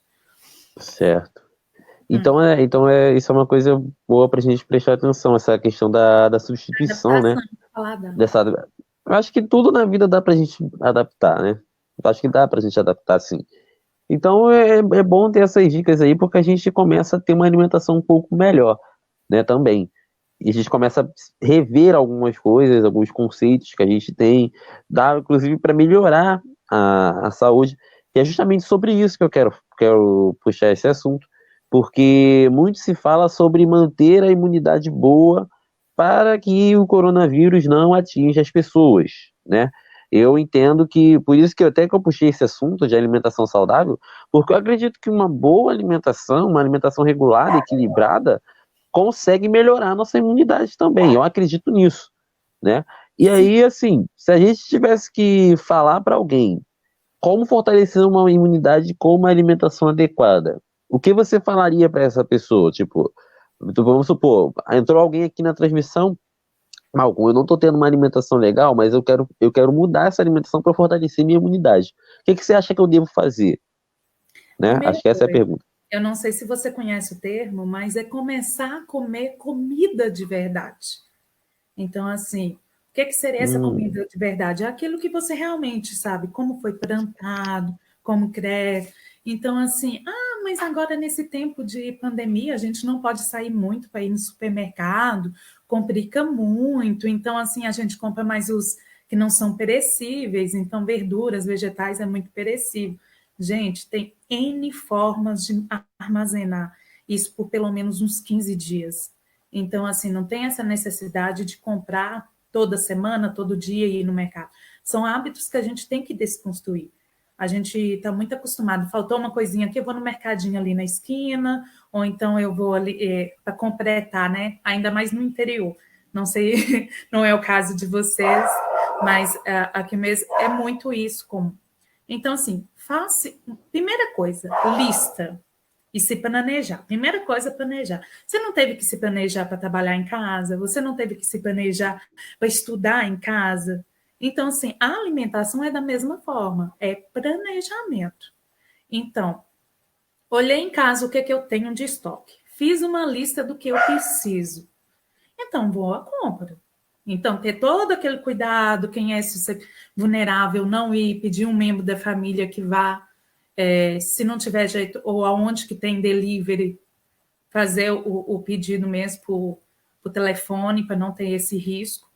A: certo. Então isso é uma coisa boa para a gente prestar atenção, essa questão da substituição, né?
B: Adaptação do paladar.
A: Dessa, eu acho que tudo na vida dá pra gente adaptar, né? Eu acho que dá pra gente adaptar, sim. Então é bom ter essas dicas aí, porque a gente começa a ter uma alimentação um pouco melhor, né, também. e a gente começa a rever algumas coisas, alguns conceitos que a gente tem, dá inclusive para melhorar a saúde. E é justamente sobre isso que eu quero puxar esse assunto, porque muito se fala sobre manter a imunidade boa para que o coronavírus não atinja as pessoas, né? Eu entendo que, por isso que eu puxei esse assunto de alimentação saudável, porque eu acredito que uma boa alimentação, uma alimentação regulada, equilibrada, consegue melhorar a nossa imunidade também. Eu acredito nisso, né? E
B: Sim.
A: aí, assim, se a gente tivesse que falar para alguém como fortalecer uma imunidade com uma alimentação adequada, o que você falaria para essa pessoa? Tipo, vamos supor, entrou alguém aqui na transmissão, Malcolm, eu não estou tendo uma alimentação legal, mas eu quero mudar essa alimentação para fortalecer minha imunidade. O que você acha que eu devo fazer? Né?
B: Primeira
A: Acho que essa é a
B: coisa,
A: pergunta.
B: eu não sei se você conhece o termo, mas é começar a comer comida de verdade. Então, assim, o que seria essa
A: Hum,
B: comida de verdade? É aquilo que você realmente sabe, como foi plantado, como cresce. Então, assim, mas agora nesse tempo de pandemia, a gente não pode sair muito para ir no supermercado, complica muito. Então, assim, a gente compra mais os que não são perecíveis. Então, verduras, vegetais é muito perecível. Gente, tem N formas de armazenar isso por pelo menos uns 15 dias. Então, assim, não tem essa necessidade de comprar toda semana, todo dia e ir no mercado. São hábitos que a gente tem que desconstruir. A gente está muito acostumado, faltou uma coisinha aqui, eu vou no mercadinho ali na esquina, ou então eu vou ali para completar, né? Ainda mais no interior. Não sei, não é o caso de vocês, mas aqui mesmo é muito isso comum. Então, assim, faça. Primeira coisa, lista e se planejar. Primeira coisa, planejar. Você não teve que se planejar para trabalhar em casa, você não teve que se planejar para estudar em casa. Então, assim, a alimentação é da mesma forma, é planejamento. Então, olhei em casa o que, eu tenho de estoque, fiz uma lista do que eu preciso. Então, vou à compra. Então, ter todo aquele cuidado, quem é vulnerável, não ir pedir um membro da família que vá, se não tiver jeito, ou aonde que tem delivery, fazer o pedido mesmo por telefone, para não ter esse risco.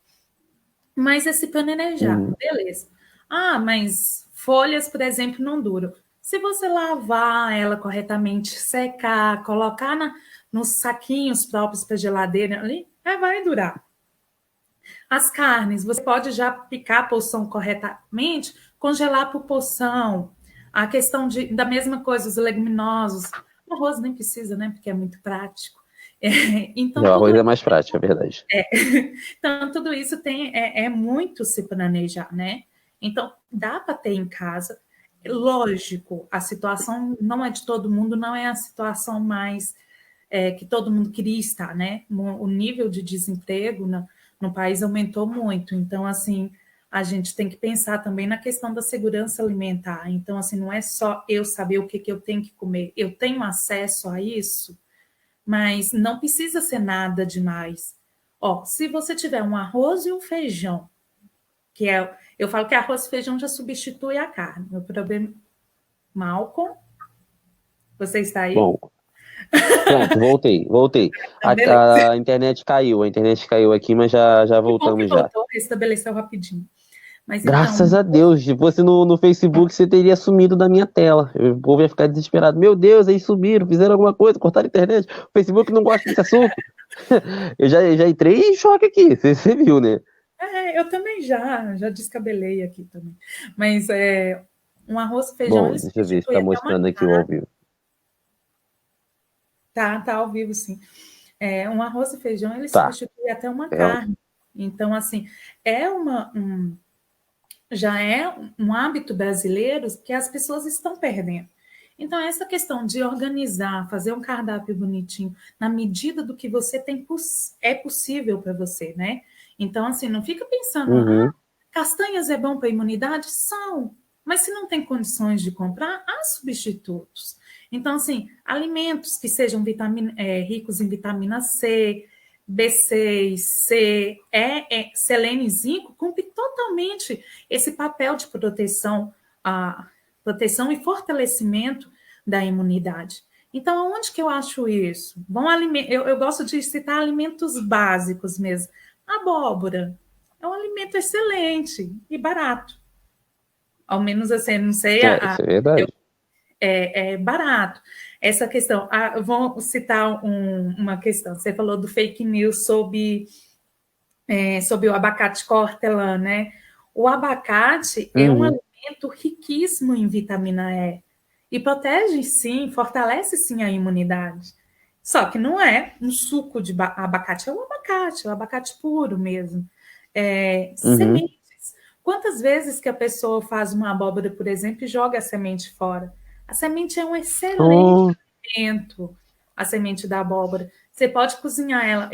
B: Mas é se planejar,
A: hum,
B: beleza. Mas folhas, por exemplo, não duram. Se você lavar ela corretamente, secar, colocar nos saquinhos próprios para geladeira ali, vai durar. As carnes, você pode já picar a porção corretamente, congelar por porção. A questão da mesma coisa, os leguminosos. O arroz nem precisa, né? Porque é muito prático. Então,
A: o
B: tudo
A: arroz é mais prático, é verdade.
B: então, tudo isso é muito se planejar, né? Então, dá para ter em casa. Lógico, a situação não é de todo mundo, não é a situação mais que todo mundo queria estar, né? O nível de desemprego no país aumentou muito. Então, assim, a gente tem que pensar também na questão da segurança alimentar. Então, assim, não é só eu saber o que eu tenho que comer. Eu tenho acesso a isso, mas não precisa ser nada demais. Ó, se você tiver um arroz e um feijão, eu falo que arroz e feijão já substitui a carne. O problema, Malcolm, você está aí?
A: Bom, pronto, voltei.
B: Então, beleza.
A: A internet caiu aqui, mas já
B: Que bom que
A: voltamos já.
B: voltou, restabeleceu rapidinho. Mas então,
A: Graças a Deus, se fosse no Facebook, você teria sumido da minha tela. O povo ia ficar desesperado. Meu Deus, eles sumiram, fizeram alguma coisa, cortaram a internet. O Facebook não gosta desse assunto. Eu já entrei em choque aqui, você viu, né?
B: eu também já descabelei aqui também. Mas um arroz e feijão,
A: Bom,
B: ele
A: deixa eu ver se
B: substitui
A: tá
B: até uma
A: mostrando aqui o ao
B: carne.
A: vivo.
B: Tá ao vivo, sim. Um arroz e feijão, ele
A: Tá.
B: substitui até uma
A: É,
B: carne. Então, assim, já é um hábito brasileiro que as pessoas estão perdendo. Então, essa questão de organizar, fazer um cardápio bonitinho, na medida do que você tem, é possível para você, né? Então, assim, não fica pensando,
A: uhum,
B: castanhas é bom para a imunidade? São. Mas se não tem condições de comprar, há substitutos. Então, assim, alimentos que sejam ricos em vitamina C, B6, C, selênio e zinco, cumpre totalmente esse papel de proteção e fortalecimento da imunidade. Então, onde que eu acho isso? Eu gosto de citar alimentos básicos mesmo. Abóbora é um alimento excelente e barato. Ao menos assim, não sei,
A: Isso é verdade.
B: é barato. Essa questão, vou citar uma questão. Você falou do fake news sobre o abacate hortelã, né? O abacate é um
A: Uhum.
B: alimento riquíssimo em vitamina E e protege, sim, fortalece, sim, a imunidade. Só que não é um suco de abacate, é o abacate puro mesmo.
A: Uhum.
B: Sementes. Quantas vezes que a pessoa faz uma abóbora, por exemplo, e joga a semente fora? A semente é um excelente
A: Oh,
B: alimento, a semente da abóbora. Você pode cozinhar ela,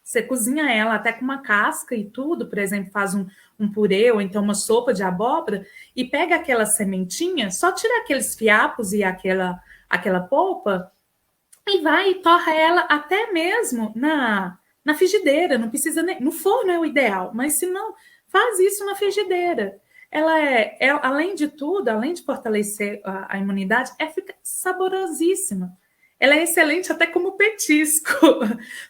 B: você cozinha ela até com uma casca e tudo, por exemplo, faz um purê ou então uma sopa de abóbora e pega aquela sementinha, só tira aqueles fiapos e aquela polpa e vai e torra ela até mesmo na frigideira, não precisa nem. No forno é o ideal, mas se não, faz isso na frigideira. Ela além de tudo, além de fortalecer a imunidade, fica saborosíssima. Ela é excelente até como petisco,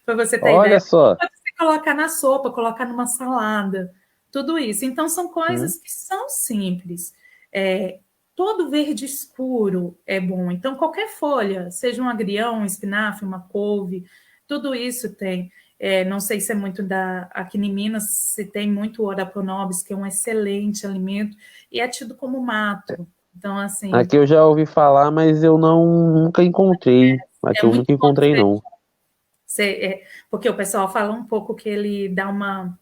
B: para você ter
A: olha
B: ideia.
A: só.
B: Pode se colocar na sopa, colocar numa salada, tudo isso. Então, são
A: Uhum.
B: coisas que são simples. É, todo verde escuro é bom. Então, qualquer folha, seja um agrião, um espinafre, uma couve, tudo isso tem. Não sei se é muito aqui em Minas, se tem muito Ora-Pronobis, que é um excelente alimento, e é tido como mato. Então, assim,
A: Aqui eu já ouvi falar, mas eu nunca encontrei.
B: é
A: Aqui eu
B: muito
A: nunca
B: bom
A: encontrei, não.
B: porque o pessoal fala um pouco que ele dá uma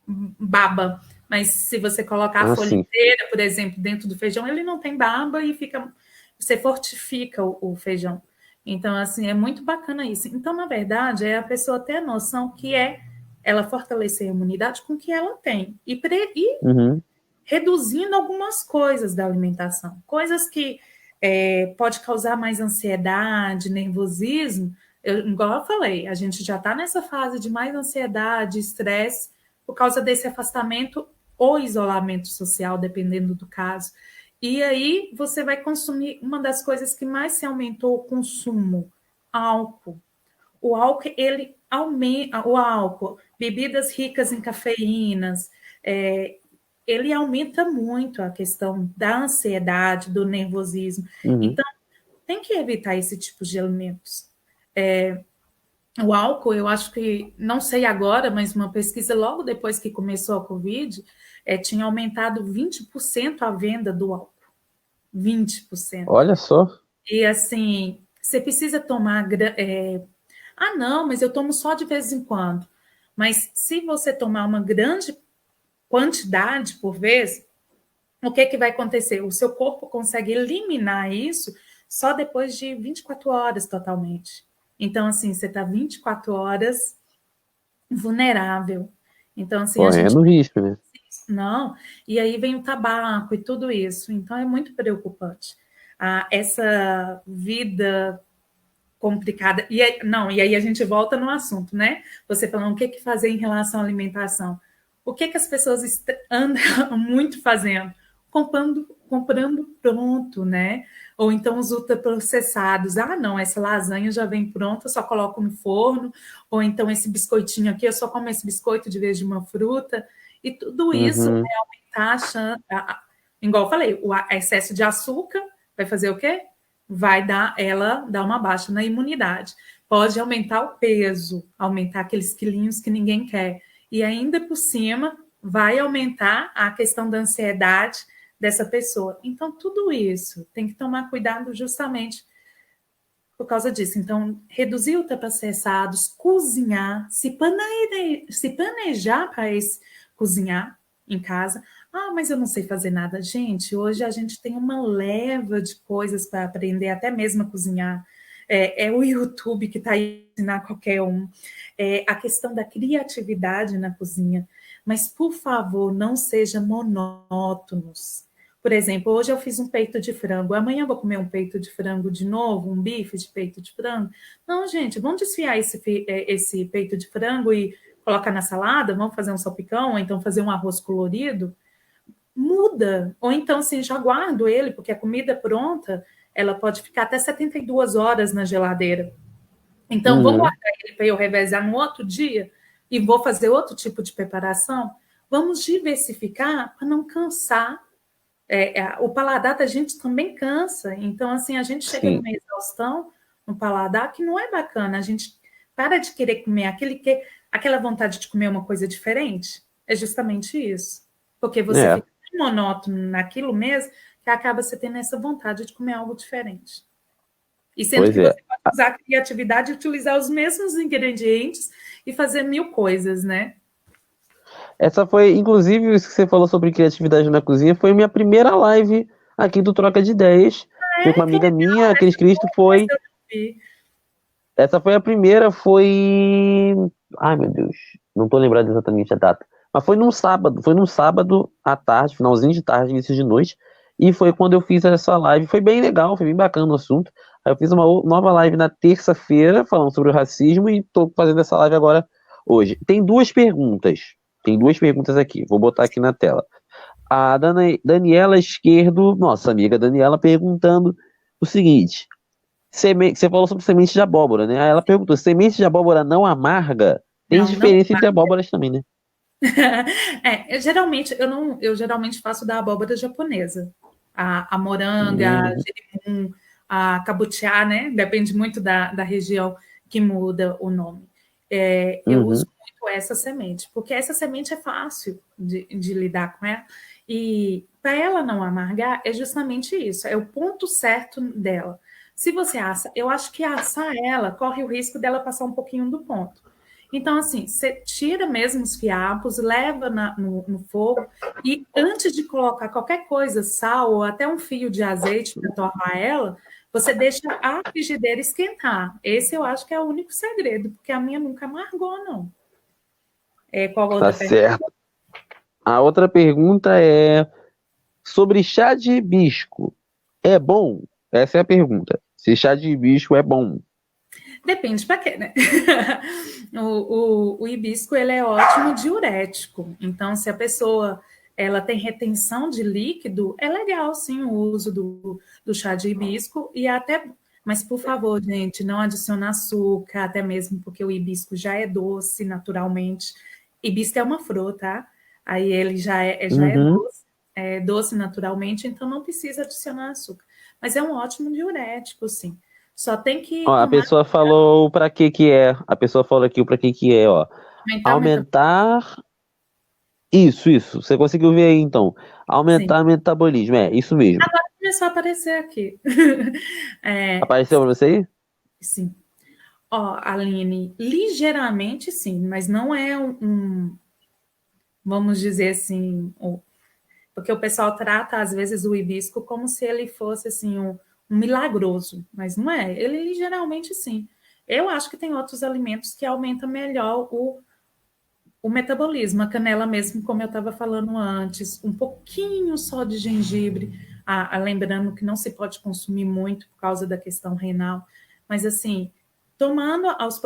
B: baba, mas se você colocar a
A: Ah,
B: folha
A: sim.
B: inteira, por exemplo, dentro do feijão, ele não tem baba e você fortifica o feijão. Então, assim, é muito bacana isso. Então, na verdade, é a pessoa ter a noção que ela fortalecer a imunidade com o que ela tem e
A: Uhum.
B: reduzindo algumas coisas da alimentação, coisas que pode causar mais ansiedade, nervosismo. Igual eu falei, a gente já está nessa fase de mais ansiedade, estresse, por causa desse afastamento ou isolamento social, dependendo do caso. E aí você vai consumir uma das coisas que mais se aumentou o consumo, álcool. O álcool, ele aumenta, o álcool, bebidas ricas em cafeínas, é, ele aumenta muito a questão da ansiedade, do nervosismo.
A: Uhum.
B: Então, tem que evitar esse tipo de alimentos. O álcool, eu acho que, não sei agora, mas uma pesquisa logo depois que começou a Covid, tinha aumentado 20% a venda do álcool. 20%.
A: Olha só.
B: E assim, você precisa tomar. Não, mas eu tomo só de vez em quando. Mas se você tomar uma grande quantidade por vez, o que, que vai acontecer? O seu corpo consegue eliminar isso só depois de 24 horas totalmente. Então, assim, você está 24 horas vulnerável. Então, assim, a gente.
A: Correndo risco, né?
B: Não, e aí vem o tabaco e tudo isso. Então, é muito preocupante. Essa vida complicada. E aí a gente volta no assunto, né? Você falando o que fazer em relação à alimentação. O que as pessoas andam muito fazendo? Comprando pronto, né? Ou então os ultraprocessados. Não, essa lasanha já vem pronta, eu só coloco no forno. Ou então esse biscoitinho aqui, eu só como esse biscoito de vez de uma fruta. E tudo isso
A: Uhum.
B: vai aumentar igual eu falei, o excesso de açúcar vai fazer o quê? Vai dar uma baixa na imunidade. Pode aumentar o peso, aumentar aqueles quilinhos que ninguém quer. E ainda por cima, vai aumentar a questão da ansiedade dessa pessoa. Então, tudo isso tem que tomar cuidado justamente por causa disso. Então, reduzir ultraprocessados, cozinhar, se planejar para cozinhar em casa. Mas eu não sei fazer nada. Gente, hoje a gente tem uma leva de coisas para aprender, até mesmo a cozinhar. É o YouTube que está aí ensinar qualquer um. A questão da criatividade na cozinha. Mas, por favor, não sejam monótonos. Por exemplo, hoje eu fiz um peito de frango, amanhã eu vou comer um peito de frango de novo, um bife de peito de frango. Não, gente, vamos desfiar esse peito de frango e colocar na salada, vamos fazer um salpicão, ou então fazer um arroz colorido. Muda. Ou então, assim, já guardo ele, porque a comida é pronta, ela pode ficar até 72 horas na geladeira. Então, vou
A: Uhum.
B: guardar ele para eu revezar no outro dia e vou fazer outro tipo de preparação. Vamos diversificar para não cansar. O paladar da gente também cansa. Então, assim, a gente chega
A: Sim.
B: numa exaustão no paladar que não é bacana. A gente para de querer comer aquela vontade de comer uma coisa diferente. É justamente isso. Porque você
A: É,
B: fica monótono naquilo mesmo que acaba você tendo essa vontade de comer algo diferente. E sendo
A: pois
B: que você
A: é.
B: pode usar a criatividade e utilizar os mesmos ingredientes e fazer mil coisas, né?
A: Essa foi, inclusive, isso que você falou sobre criatividade na cozinha, foi minha primeira live aqui do Troca de Ideias. Foi com uma
B: Que
A: amiga
B: legal,
A: minha, a Cris Cristo
B: essa
A: foi.
B: eu não vi.
A: Essa foi a primeira, foi. Ai, meu Deus, não tô lembrando exatamente a data. Mas foi num sábado à tarde, finalzinho de tarde, início de noite. E foi quando eu fiz essa live. Foi bem legal, foi bem bacana o assunto. Aí eu fiz uma nova live na terça-feira, falando sobre o racismo, e tô fazendo essa live agora hoje. Tem duas perguntas. Tem duas perguntas aqui, vou botar aqui na tela. A Daniela Esquerdo, nossa amiga Daniela, perguntando o seguinte. Você falou sobre semente de abóbora, né? Aí ela perguntou: semente de abóbora não amarga? Tem
B: Não, não.
A: diferença entre abóboras também, né?
B: Eu geralmente faço da abóbora japonesa. A moranga, a
A: Uhum,
B: jerimum, a kabuchá, né? Depende muito da região que muda o nome. Eu
A: uhum.
B: uso muito essa semente, porque essa semente é fácil de lidar com ela. E para ela não amargar, é justamente isso, é o ponto certo dela. Se você assa, eu acho que assar ela corre o risco dela passar um pouquinho do ponto. Então, assim, você tira mesmo os fiapos, leva no fogo e antes de colocar qualquer coisa, sal ou até um fio de azeite para torrar ela, você deixa a frigideira esquentar. Esse eu acho que é o único segredo, porque a minha nunca amargou, não. Qual a
A: Tá
B: outra pergunta?
A: certo. A outra pergunta é sobre chá de hibisco. É bom? Essa é a pergunta. Se chá de hibisco é bom.
B: Depende para quê, né? O hibisco ele é ótimo diurético. Então, se a pessoa ela tem retenção de líquido, é legal sim o uso do chá de hibisco e até. Mas, por favor, gente, não adicione açúcar, até mesmo porque o hibisco já é doce naturalmente. Hibisco é uma flor, tá? Aí ele já é
A: Uhum.
B: doce, doce naturalmente, então não precisa adicionar açúcar. Mas é um ótimo diurético, sim. Só tem que
A: Ó, a
B: tomar
A: pessoa falou pra que que é. A pessoa falou aqui o pra que é, ó.
B: aumentar o metabolismo.
A: Aumentar. Isso. Você conseguiu ver aí, então.
B: Sim.
A: Aumentar o metabolismo. É, isso mesmo.
B: Agora começou a aparecer aqui.
A: Apareceu pra você aí?
B: Sim. Ó, Aline, ligeiramente sim, mas não é vamos dizer assim, porque o pessoal trata às vezes o hibisco como se ele fosse assim um milagroso, mas não é. Ele ligeiramente sim. Eu acho que tem outros alimentos que aumentam melhor o metabolismo, a canela mesmo, como eu estava falando antes, um pouquinho só de gengibre, lembrando que não se pode consumir muito por causa da questão renal, mas assim, tomando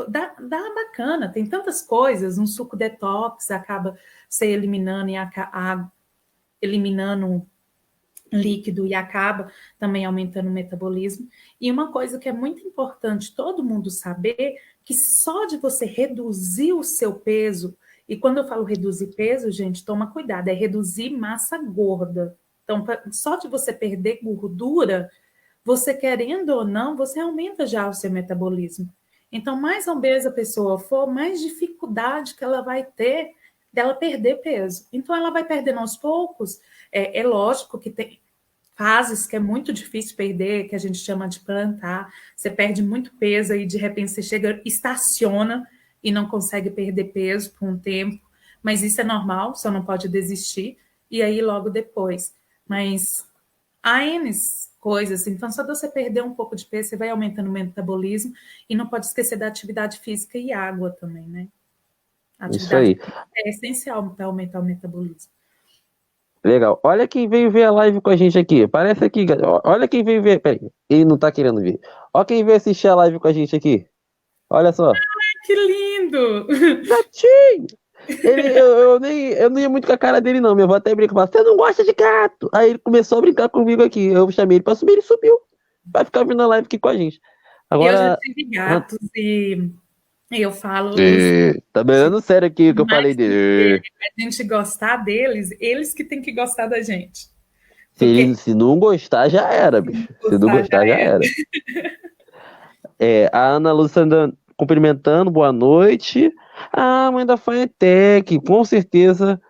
B: dá bacana, tem tantas coisas, um suco detox acaba se eliminando eliminando líquido e acaba também aumentando o metabolismo. E uma coisa que é muito importante todo mundo saber, que só de você reduzir o seu peso, e quando eu falo reduzir peso, gente, toma cuidado, é reduzir massa gorda. Então, só de você perder gordura, você querendo ou não, você aumenta já o seu metabolismo. Então, mais obesa a pessoa for, mais dificuldade que ela vai ter dela perder peso. Então, ela vai perdendo aos poucos. É lógico que tem fases que é muito difícil perder, que a gente chama de plantar. Você perde muito peso e de repente você chega, estaciona e não consegue perder peso por um tempo. Mas isso é normal, só não pode desistir. E aí logo depois. Mas há N coisas, então só de você perder um pouco de peso, você vai aumentando o metabolismo e não pode esquecer da atividade física e água também, né? A
A: Isso
B: atividade
A: aí.
B: física é essencial para aumentar o metabolismo.
A: Legal. Olha quem veio ver a live com a gente aqui. Parece aqui, olha quem veio ver. Peraí, ele não tá querendo ver. Olha quem veio assistir a live com a gente aqui. Olha só.
B: Que lindo!
A: Gatinho! Eu não ia muito com a cara dele, não. Minha avó até brinca, fala, você não gosta de gato? Aí ele começou a brincar comigo aqui. Eu chamei ele pra subir, ele subiu. vai ficar vindo a live aqui com a gente.
B: Eu já
A: Agora,
B: tive gatos e eu falo,
A: tá beirando sério aqui o que eu falei
B: mais do que
A: dele.
B: a gente gostar deles, eles que têm que gostar da gente. Porque
A: Se não gostar, já era, bicho. Se não
B: gostar já
A: gostar, já
B: é.
A: era. A Ana Lúcia cumprimentando, boa noite. Ah, mãe da Faetec, com certeza.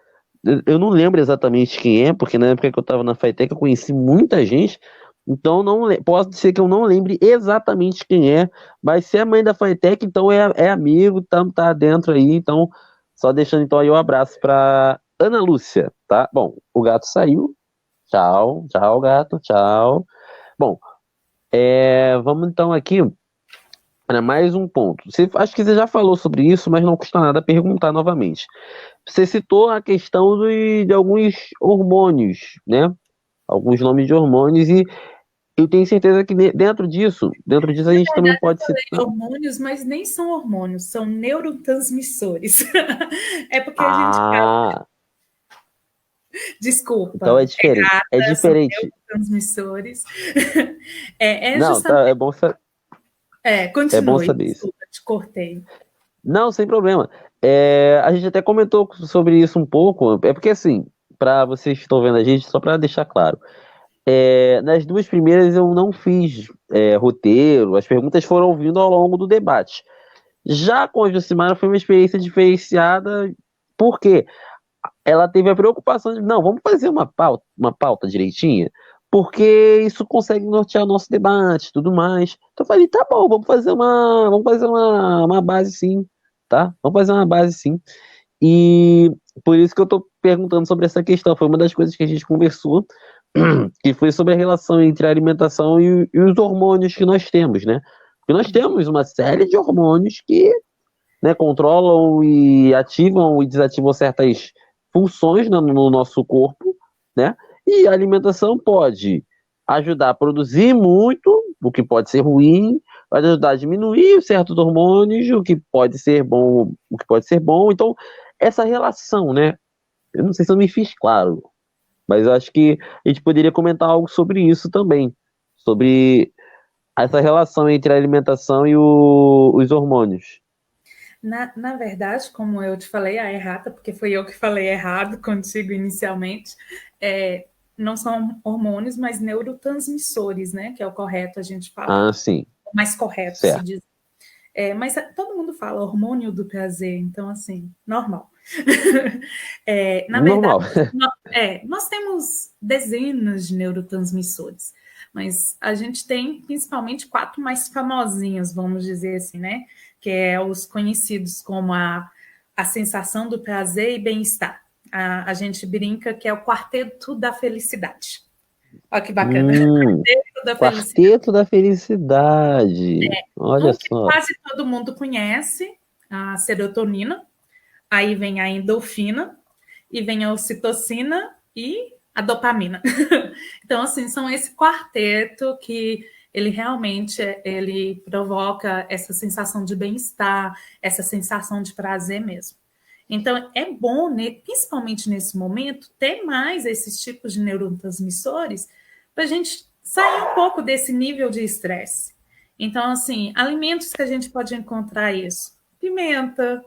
A: Eu não lembro exatamente quem é, porque na época que eu estava na Faetec eu conheci muita gente. Então não pode ser que eu não lembre exatamente quem é, mas se é mãe da Faetec, então é amigo, tá dentro aí. Então, só deixando então aí o abraço para Ana Lúcia, tá? Bom, o gato saiu. Tchau, tchau, gato, tchau. Bom, vamos então aqui para mais um ponto. Acho que você já falou sobre isso, mas não custa nada perguntar novamente. Você citou a questão de alguns hormônios, né? Alguns nomes de hormônios, e eu tenho certeza que dentro disso a
B: Na
A: gente também
B: verdade, eu
A: pode
B: falei
A: citar.
B: hormônios, mas nem são hormônios, são neurotransmissores. É porque a gente fala,
A: Ah, então é
B: desculpa,
A: diferente. É
B: são
A: diferente.
B: neurotransmissores.
A: Não, tá,
B: Justamente.
A: é bom
B: Continue,
A: saber isso.
B: desculpa, te cortei.
A: Não, sem problema. A gente até comentou sobre isso um pouco. É porque assim, para vocês que estão vendo a gente, só para deixar claro. Nas duas primeiras eu não fiz roteiro, as perguntas foram vindo ao longo do debate. Já com a Jucimara foi uma experiência diferenciada, porque ela teve a preocupação de, não, vamos fazer uma pauta direitinha, porque isso consegue nortear o nosso debate e tudo mais. Então eu falei, tá bom, vamos fazer uma base sim, tá? Vamos fazer uma base sim. E por isso que eu tô perguntando sobre essa questão. Foi uma das coisas que a gente conversou, que foi sobre a relação entre a alimentação e os hormônios que nós temos, né? Porque nós temos uma série de hormônios que, né, controlam e ativam e desativam certas funções no nosso corpo, né? E a alimentação pode ajudar a produzir muito, o que pode ser ruim, vai ajudar a diminuir certos hormônios, o que pode ser bom, o que pode ser bom. Então, essa relação, né? Eu não sei se eu me fiz claro, mas eu acho que a gente poderia comentar algo sobre isso também, sobre essa relação entre a alimentação e os hormônios.
B: Na verdade, como eu te falei, a errata, porque foi eu que falei errado contigo inicialmente, não são hormônios, mas neurotransmissores, né? Que é o correto a gente falar.
A: Ah, sim,
B: O mais correto se
A: certo.
B: diz. Mas todo mundo fala hormônio do prazer, então, assim, normal. Na verdade,
A: Normal.
B: nós temos dezenas de neurotransmissores, mas a gente tem principalmente 4 mais famosinhos, vamos dizer assim, né? Que é os conhecidos como a sensação do prazer e bem-estar. A gente brinca que é o quarteto da felicidade. Olha que bacana.
A: Hum,
B: Quarteto da felicidade.
A: Quarteto da Felicidade. Olha
B: Um que
A: só.
B: quase todo mundo conhece, a serotonina, aí vem a endorfina, e vem a ocitocina e a dopamina. Então, assim, são esse quarteto que ele realmente ele provoca essa sensação de bem-estar, essa sensação de prazer mesmo. Então, é bom, né, principalmente nesse momento, ter mais esses tipos de neurotransmissores para a gente sair um pouco desse nível de estresse. Então, assim, alimentos que a gente pode encontrar isso. Pimenta.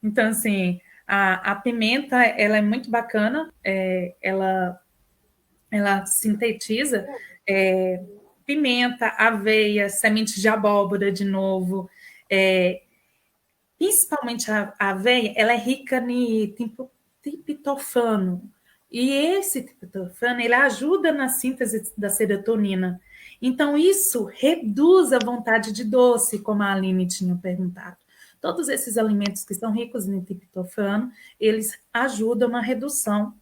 B: Então, assim, a pimenta, ela é muito bacana. Ela sintetiza pimenta, aveia, sementes de abóbora, de novo. Principalmente a aveia, ela é rica em triptofano. E esse triptofano, ele ajuda na síntese da serotonina. Então, isso reduz a vontade de doce, como a Aline tinha perguntado. Todos esses alimentos que são ricos em triptofano, eles ajudam na redução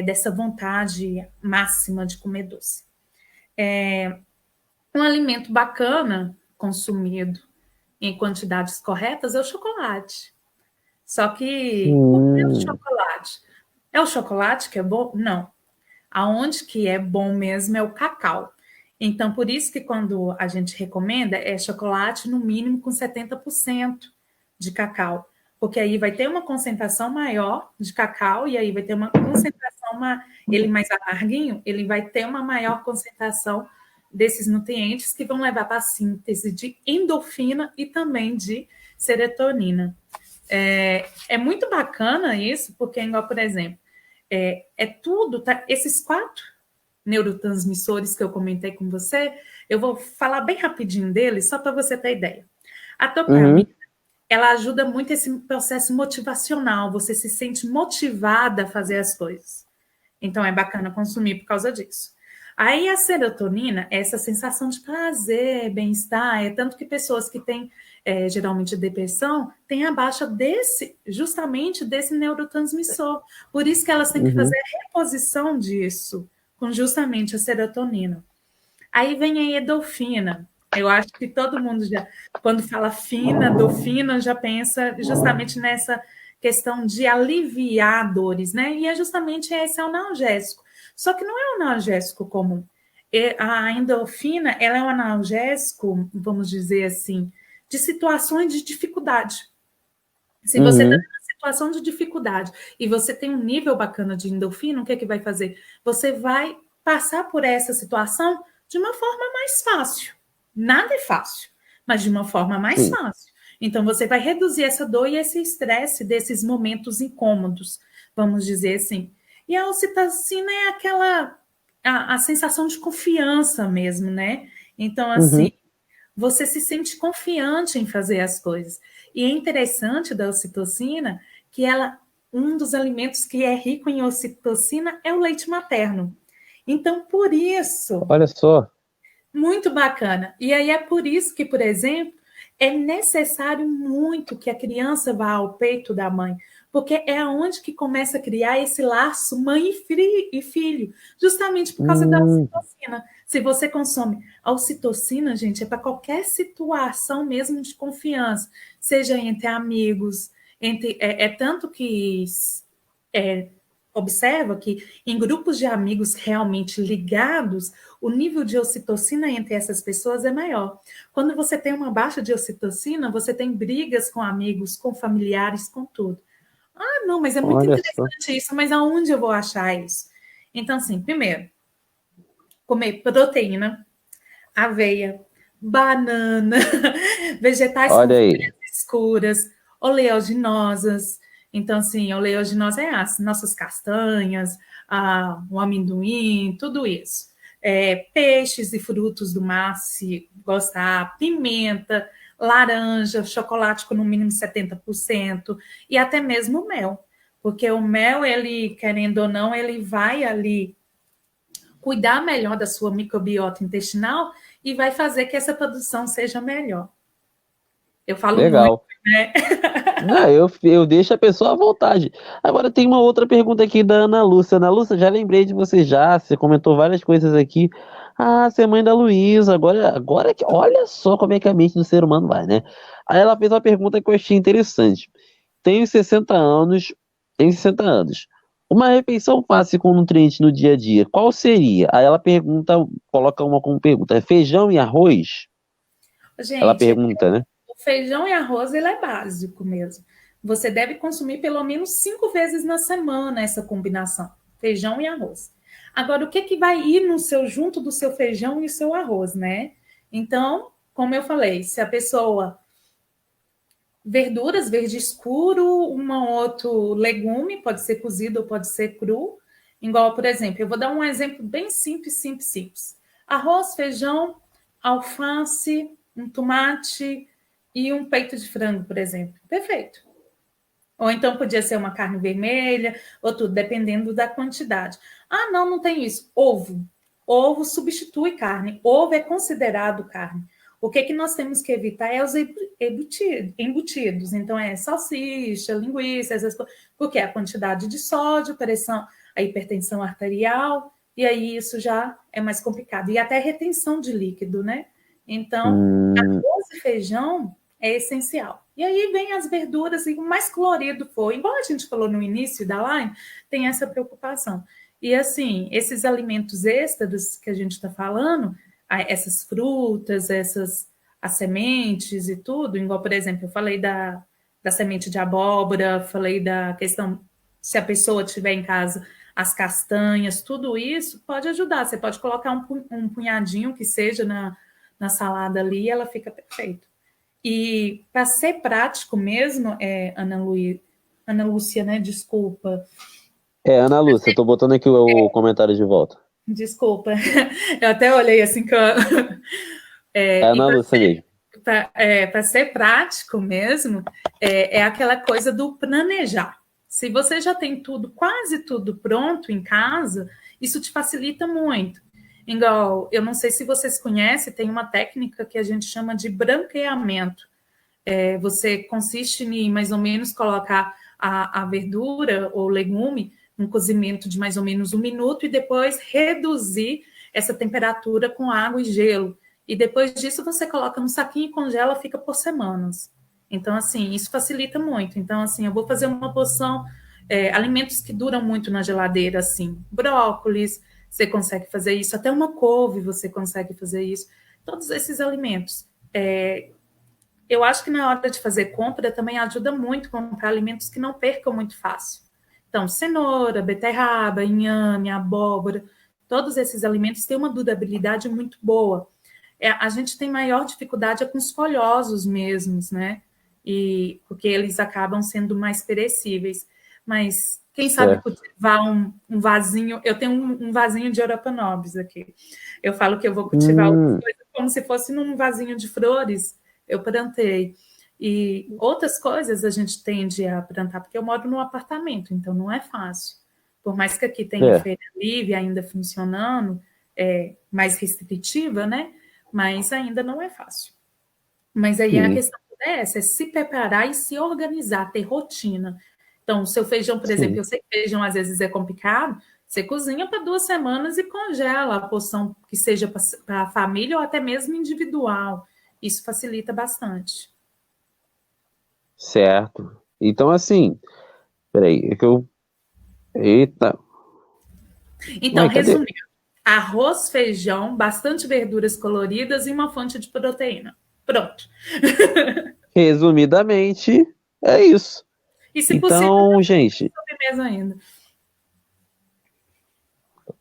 B: dessa vontade máxima de comer doce. Um alimento bacana, consumido em quantidades corretas, é o chocolate. Só que o que é o
A: Hum,
B: chocolate? É o chocolate que é bom? Não. Aonde que é bom mesmo é o cacau. Então, por isso que quando a gente recomenda, é chocolate no mínimo com 70% de cacau. Porque aí vai ter uma concentração maior de cacau e aí vai ter uma concentração, ele mais amarguinho, ele vai ter uma maior concentração desses nutrientes que vão levar para a síntese de endorfina e também de serotonina. É muito bacana isso, porque, igual, por exemplo, tudo, tá? Esses 4 neurotransmissores que eu comentei com você, eu vou falar bem rapidinho deles, só para você ter ideia. A dopamina, ela ajuda muito esse processo motivacional, você se sente motivada a fazer as coisas. Então, é bacana consumir por causa disso. Aí, a serotonina é essa sensação de prazer, bem-estar, tanto que pessoas que têm, geralmente, depressão, têm a baixa justamente desse neurotransmissor. Por isso que elas têm que fazer a reposição disso, com justamente a serotonina. Aí vem a endorfina. Eu acho que todo mundo já, quando fala endorfina, já pensa justamente nessa questão de aliviar dores, né? E é justamente esse analgésico. Só que não é um analgésico comum. A endorfina, ela é um analgésico, vamos dizer assim, de situações de dificuldade. Se você está numa situação de dificuldade e você tem um nível bacana de endorfina, o que é que vai fazer? Você vai passar por essa situação de uma forma mais fácil. Nada é fácil, mas de uma forma mais fácil. Então, você vai reduzir essa dor e esse estresse desses momentos incômodos, vamos dizer assim. E a ocitocina é aquela a sensação de confiança mesmo, né? Então, assim, você se sente confiante em fazer as coisas. E é interessante da ocitocina que um dos alimentos que é rico em ocitocina é o leite materno. Então, por isso,
A: Olha só.
B: muito bacana. E aí é por isso que, por exemplo, é necessário muito que a criança vá ao peito da mãe, porque é onde que começa a criar esse laço mãe e filho, justamente por causa da ocitocina. Se você consome a ocitocina, gente, é para qualquer situação mesmo de confiança, seja entre amigos, tanto que observa que em grupos de amigos realmente ligados, o nível de ocitocina entre essas pessoas é maior. Quando você tem uma baixa de ocitocina, você tem brigas com amigos, com familiares, com tudo. Ah, não, mas é muito
A: Olha só.
B: interessante isso, mas aonde eu vou achar isso? Então, assim, primeiro, comer proteína, aveia, banana, vegetais com
A: Olha aí.
B: folhas escuras, oleaginosas. Então, assim, oleaginosa é as nossas castanhas, o amendoim, tudo isso. Peixes e frutos do mar, se gostar, pimenta, laranja, chocolate com no mínimo 70%, e até mesmo mel. Porque o mel, ele, querendo ou não, ele vai ali cuidar melhor da sua microbiota intestinal e vai fazer que essa produção seja melhor. Eu falo muito,
A: Legal.
B: né?
A: Não, eu deixo a pessoa à vontade. Agora tem uma outra pergunta aqui da Ana Lúcia. Ana Lúcia, já lembrei de você já, você comentou várias coisas aqui. Ah, você é mãe da Luísa, agora que olha só como é que a mente do ser humano vai, né? Aí ela fez uma pergunta que eu achei interessante. Tenho 60 anos, tenho 60 anos. Uma refeição fácil com nutrientes no dia a dia, qual seria? Aí ela pergunta, coloca uma como pergunta, é feijão e arroz? Ela
B: Gente,
A: pergunta, né?
B: o feijão e arroz ele é básico mesmo. Você deve consumir pelo menos 5 vezes na semana essa combinação, feijão e arroz. Agora, o que que vai ir no seu junto do seu feijão e o seu arroz, né? Então, como eu falei, se a pessoa verduras, verde escuro, um outro legume, pode ser cozido ou pode ser cru. Igual, por exemplo, eu vou dar um exemplo bem simples, simples, simples. Arroz, feijão, alface, um tomate e um peito de frango, por exemplo. Perfeito. Ou então podia ser uma carne vermelha, ou tudo, dependendo da quantidade. Ah, não, não tem isso. Ovo. Ovo substitui carne. Ovo é considerado carne. O que, que nós temos que evitar é os embutidos. Então, é salsicha, linguiça, essas coisas. Porque a quantidade de sódio, pressão, a hipertensão arterial, e aí isso já é mais complicado. E até retenção de líquido, né? Então,
A: Hum,
B: arroz e feijão é essencial. E aí vem as verduras, e o mais colorido for, igual a gente falou no início da live, tem essa preocupação. E assim, esses alimentos extras que a gente está falando, essas frutas, as sementes e tudo, igual, por exemplo, eu falei da semente de abóbora, falei da questão, se a pessoa tiver em casa, as castanhas, tudo isso pode ajudar. Você pode colocar um punhadinho que seja na salada ali, ela fica perfeita. E para ser prático mesmo, Ana Lúcia, né? Desculpa.
A: Ana Lúcia, eu tô botando aqui o comentário de volta.
B: Desculpa. Eu até olhei assim que eu...
A: Ana Lúcia mesmo.
B: Para ser prático mesmo, é aquela coisa do planejar. Se você já tem tudo, quase tudo pronto em casa, isso te facilita muito. Igual, eu não sei se vocês conhecem, tem uma técnica que a gente chama de branqueamento. Você consiste em mais ou menos colocar a verdura ou legume num cozimento de mais ou menos 1 minuto e depois reduzir essa temperatura com água e gelo. E depois disso você coloca no saquinho e congela, fica por semanas. Então, assim, isso facilita muito. Então, assim, eu vou fazer uma porção, alimentos que duram muito na geladeira, assim, brócolis, você consegue fazer isso, até uma couve você consegue fazer isso. Todos esses alimentos. Eu acho que na hora de fazer compra também ajuda muito comprar alimentos que não percam muito fácil. Então, cenoura, beterraba, inhame, abóbora, todos esses alimentos têm uma durabilidade muito boa. A gente tem maior dificuldade com os folhosos mesmos, né? Porque eles acabam sendo mais perecíveis. Mas quem sabe cultivar um vasinho... Eu tenho um vasinho de Europa nobis aqui. Eu falo que eu vou cultivar algumas coisas como se fosse num vasinho de flores. Eu plantei. E outras coisas a gente tende a plantar, porque eu moro num apartamento, então não é fácil. Por mais que aqui tenha feira livre ainda funcionando, mais restritiva, né? Mas ainda não é fácil. Mas aí a questão é essa, é se preparar e se organizar, ter rotina. Então, o seu feijão, por exemplo, eu sei que feijão às vezes é complicado, você cozinha para 2 semanas e congela a porção que seja para a família ou até mesmo individual. Isso facilita bastante.
A: Certo. Então, assim, peraí, é que eu... Eita.
B: Então, resumindo, arroz, feijão, bastante verduras coloridas e uma fonte de proteína. Pronto.
A: Resumidamente, é isso.
B: E se
A: então,
B: possível,
A: gente...
B: sobremesa ainda.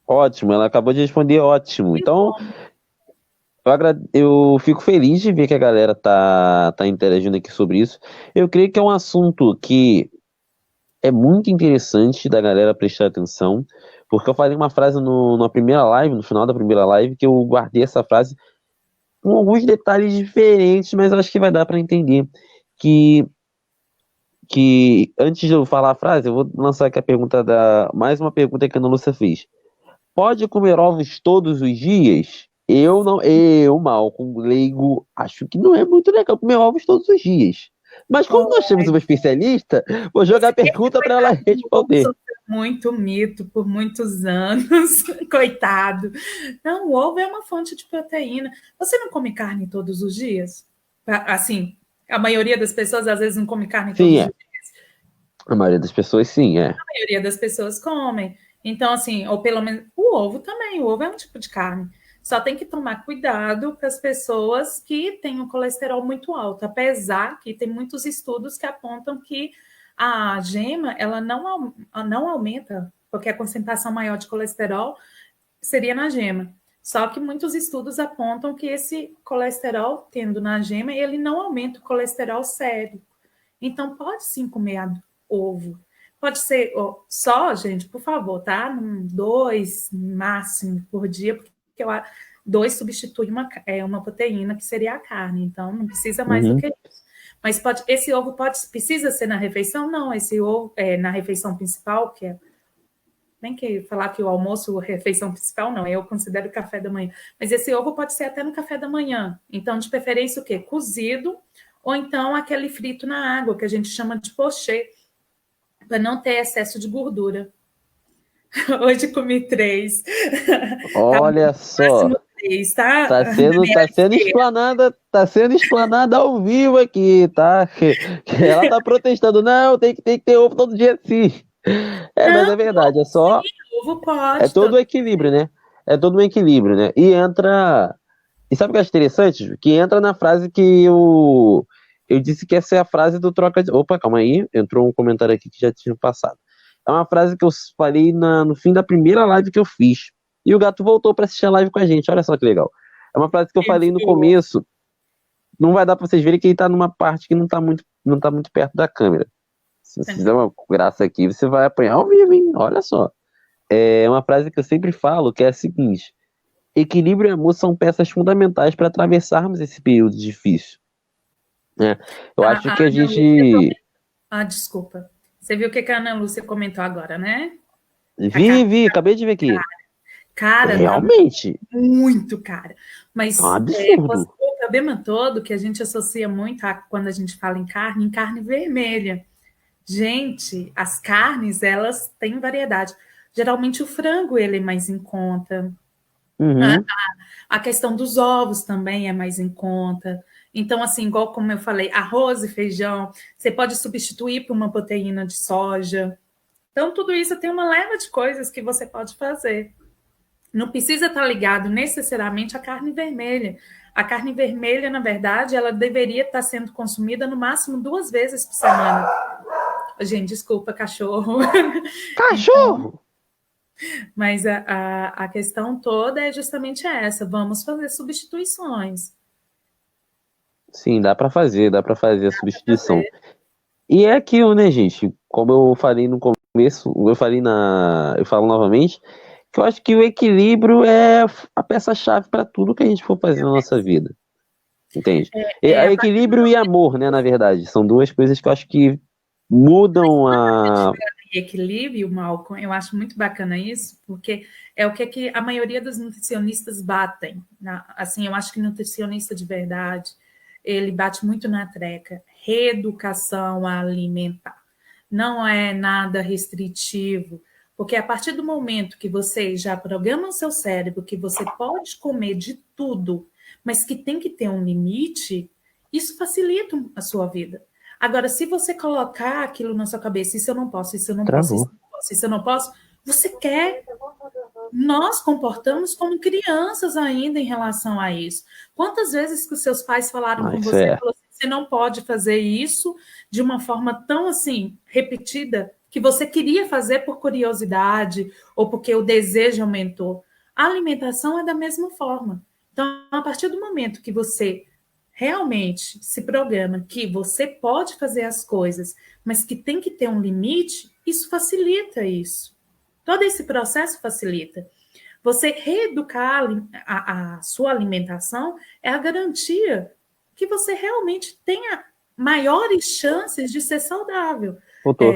A: Ótimo, ela acabou de responder ótimo. Então, eu fico feliz de ver que a galera tá interagindo aqui sobre isso. Eu creio que é um assunto que é muito interessante da galera prestar atenção, porque eu falei uma frase na primeira live, no final da primeira live, que eu guardei essa frase com alguns detalhes diferentes, mas eu acho que vai dar para entender que antes de eu falar a frase, eu vou lançar aqui mais uma pergunta que a Ana Lúcia fez. Pode comer ovos todos os dias? Eu, Malcolm, leigo, acho que não é muito legal comer ovos todos os dias. Mas como nós temos uma especialista, vou jogar a pergunta para ela responder.
B: Muito mito por muitos anos, coitado. Não, o ovo é uma fonte de proteína. Você não come carne todos os dias? Assim, a maioria das pessoas às vezes não come carne todos os dias.
A: A maioria das pessoas sim,
B: A maioria das pessoas comem. Então, assim, ou pelo menos o ovo também, o ovo é um tipo de carne. Só tem que tomar cuidado para as pessoas que têm um colesterol muito alto, apesar que tem muitos estudos que apontam que a gema ela não aumenta, porque a concentração maior de colesterol seria na gema. Só que muitos estudos apontam que esse colesterol, tendo na gema, ele não aumenta o colesterol sério. Então, pode sim comer ovo. Pode ser só, gente, por favor, tá? 2 máximo por dia, porque 2 substitui uma proteína que seria a carne, então não precisa mais do que isso. Mas esse ovo precisa ser na refeição? Não, esse ovo na refeição principal, que é. Nem que falar que o almoço, a refeição principal, não, eu considero o café da manhã. Mas esse ovo pode ser até no café da manhã. Então, de preferência, o quê? Cozido, ou então aquele frito na água, que a gente chama de pochê, para não ter excesso de gordura. Hoje comi 3.
A: Olha só.
B: 3, tá?
A: Tá sendo explanada ao vivo aqui, tá? Ela tá protestando, não, tem que ter ovo todo dia sim. Mas é verdade, é só.
B: Sim, ovo pode.
A: É todo um equilíbrio, né? É todo um equilíbrio, né? E entra. E sabe o que é interessante? Que entra na frase que eu disse que essa é a frase do troca de. Opa, calma aí. Entrou um comentário aqui que já tinha passado. É uma frase que eu falei no fim da primeira live que eu fiz. E o gato voltou para assistir a live com a gente. Olha só que legal. É uma frase que eu falei no
B: Isso.
A: começo. Não vai dar para vocês verem que ele tá numa parte que não tá muito perto da câmera. Se você fizer uma graça aqui, você vai apanhar ao vivo, hein? Olha só. É uma frase que eu sempre falo, que é a seguinte: equilíbrio e amor são peças fundamentais para atravessarmos esse período difícil, né? Eu acho
B: A
A: que a
B: Ana Lúcia
A: gente
B: desculpa. Você viu o que a Ana Lúcia comentou agora, né? A
A: vive, acabei de ver aqui.
B: cara tá
A: Realmente,
B: muito cara.
A: é um
B: Mas
A: absurdo.
B: o problema todo que a gente associa muito quando a gente fala em carne vermelha. Gente, as carnes, elas têm variedade. Geralmente o frango, ele é mais em conta.
A: Uhum,
B: A questão dos ovos também é mais em conta. Então, assim, igual como eu falei, arroz e feijão, você pode substituir por uma proteína de soja. Então, tudo isso tem uma leva de coisas que você pode fazer. Não precisa estar ligado necessariamente à carne vermelha. A carne vermelha, na verdade, ela deveria estar sendo consumida no máximo 2 vezes por semana. Gente, desculpa, cachorro. Então,
A: cachorro!
B: mas a questão toda é justamente essa: vamos fazer substituições.
A: Sim, dá pra fazer a substituição. E é aquilo, né, gente? Como eu falei no começo, eu falo novamente, que eu acho que o equilíbrio é a peça-chave para tudo que a gente for fazer na nossa vida. Entende?
B: É, a partir
A: Equilíbrio e amor, né, na verdade. São duas coisas que eu acho que mudam a.
B: de equilíbrio, Malcolm, eu acho muito bacana isso, porque é o que a maioria dos nutricionistas batem. Assim, eu acho que nutricionista de verdade, ele bate muito na treca. Reeducação alimentar. Não é nada restritivo, porque a partir do momento que você já programa o seu cérebro que você pode comer de tudo, mas que tem que ter um limite, isso facilita a sua vida. Agora, se você colocar aquilo na sua cabeça, isso eu não posso, isso eu não posso, isso
A: Travou.
B: eu não posso, isso eu não posso, você quer. Nós comportamos como crianças ainda em relação a isso. Quantas vezes que os seus pais falaram
A: Ah,
B: com
A: isso
B: você,
A: é.
B: falou assim, você não pode fazer isso de uma forma tão assim repetida que você queria fazer por curiosidade ou porque o desejo aumentou. A alimentação é da mesma forma. Então, a partir do momento que você realmente se programa que você pode fazer as coisas, mas que tem que ter um limite, isso facilita isso. Todo esse processo facilita. Você reeducar a sua alimentação é a garantia que você realmente tenha maiores chances de ser saudável.
A: Voltou.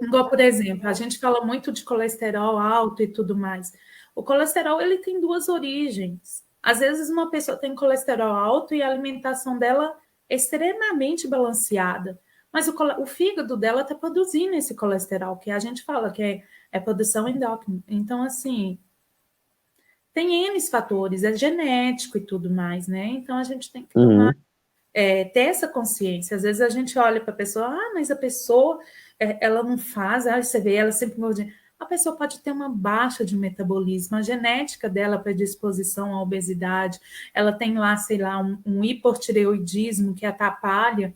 B: Igual, por exemplo, a gente fala muito de colesterol alto e tudo mais. O colesterol ele tem duas origens. Às vezes uma pessoa tem colesterol alto e a alimentação dela é extremamente balanceada, mas o fígado dela está produzindo esse colesterol, que a gente fala que é produção endócrina. Então, assim, tem N fatores, é genético e tudo mais, né? Então a gente tem que tomar,
A: Uhum.
B: ter essa consciência. Às vezes a gente olha para a pessoa, mas a pessoa, ela não faz, você vê ela sempre gordinha. A pessoa pode ter uma baixa de metabolismo, a genética dela predisposição à obesidade, ela tem lá, sei lá, um hipotireoidismo que atrapalha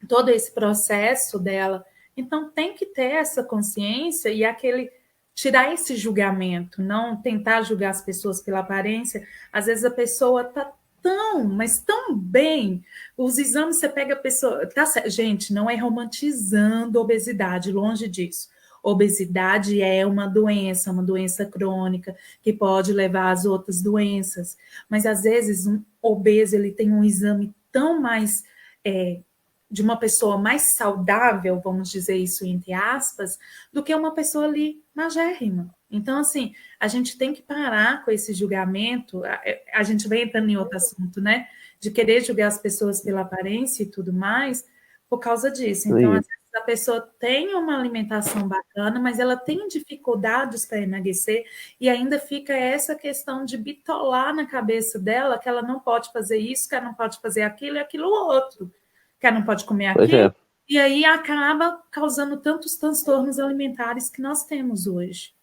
B: todo esse processo dela. Então tem que ter essa consciência e aquele tirar esse julgamento, não tentar julgar as pessoas pela aparência. Às vezes a pessoa tá tão, mas tão bem. Os exames você pega a pessoa, tá, gente, não é romantizando obesidade, longe disso. Obesidade é uma doença crônica que pode levar às outras doenças. Mas às vezes um obeso ele tem um exame tão mais de uma pessoa mais saudável, vamos dizer isso entre aspas, do que uma pessoa ali magérrima. Então, assim, a gente tem que parar com esse julgamento. A gente vai entrando em outro assunto, né? De querer julgar as pessoas pela aparência e tudo mais, por causa disso. Então,
A: Aí.
B: às vezes, a pessoa tem uma alimentação bacana, mas ela tem dificuldades para emagrecer e ainda fica essa questão de bitolar na cabeça dela que ela não pode fazer isso, que ela não pode fazer aquilo e aquilo outro, que ela não pode comer
A: Pois
B: aquilo,
A: é,
B: e aí acaba causando tantos transtornos alimentares que nós temos hoje.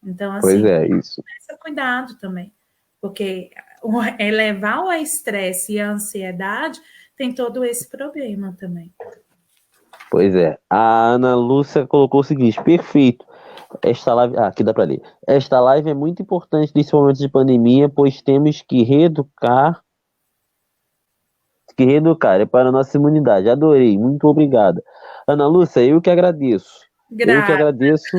B: Então,
A: pois
B: assim,
A: é, isso.
B: esse cuidado também, porque elevar o estresse e a ansiedade tem todo esse problema também.
A: Pois é. A Ana Lúcia colocou o seguinte: perfeito. Esta live. Ah, aqui dá para ler. Esta live é muito importante nesse momento de pandemia, pois temos que reeducar, é para a nossa imunidade. Adorei, muito obrigada. Ana Lúcia, eu que agradeço. Eu que
B: Gra
A: agradeço.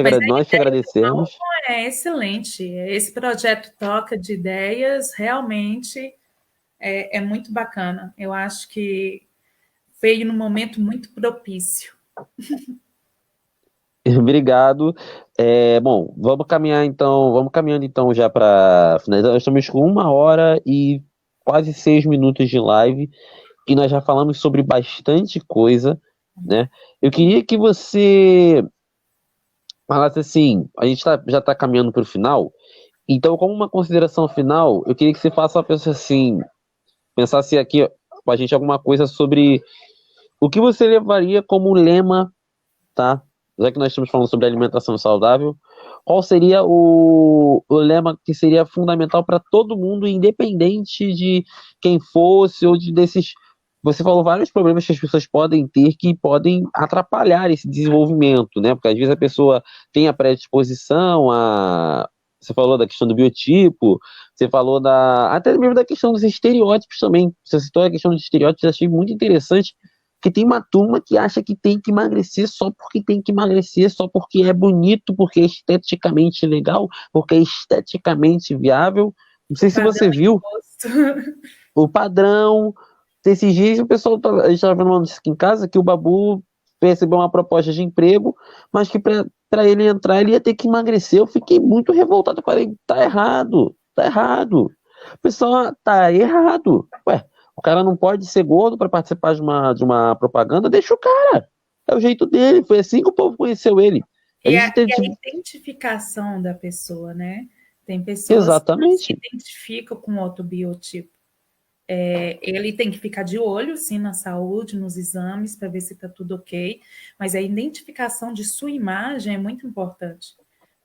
B: Mas a
A: Nós que
B: ideia do
A: agradecemos.
B: Malcolm é excelente. Esse projeto Toca de Ideias realmente é muito bacana. Eu acho que veio num momento muito propício.
A: Obrigado. Bom, vamos caminhando então já para finalizar. Nós estamos com 1 hora e quase 6 minutos de live e nós já falamos sobre bastante coisa, né? Eu queria que você falasse assim, a gente já está caminhando para o final, então como uma consideração final, eu queria que você faça uma pessoa assim, pensasse aqui com a gente alguma coisa sobre o que você levaria como lema, tá? Já que nós estamos falando sobre alimentação saudável, qual seria o lema que seria fundamental para todo mundo, independente de quem fosse ou de desses. Você falou vários problemas que as pessoas podem ter que podem atrapalhar esse desenvolvimento, né? Porque às vezes a pessoa tem a predisposição a. Você falou da questão do biotipo, você falou até mesmo da questão dos estereótipos também. Você citou a questão dos estereótipos, eu achei muito interessante porque tem uma turma que acha que tem que emagrecer só porque tem que emagrecer, só porque é bonito, porque é esteticamente legal, porque é esteticamente viável. Não sei se
B: Padrão
A: você viu
B: imposto.
A: o padrão. Esses dias o pessoal a gente estava vendo uma notícia aqui em casa que o Babu recebeu uma proposta de emprego, mas que para ele entrar ele ia ter que emagrecer. Eu fiquei muito revoltado. Eu falei, tá errado, tá errado. O pessoal tá errado. Ué, o cara não pode ser gordo para participar de uma propaganda, deixa o cara. É o jeito dele, foi assim que o povo conheceu ele. A
B: E
A: gente tem,
B: a identificação da pessoa, né? Tem pessoas que não se
A: exatamente,
B: identificam com outro biotipo. Ele tem que ficar de olho, sim, na saúde, nos exames, para ver se está tudo ok, mas a identificação de sua imagem é muito importante.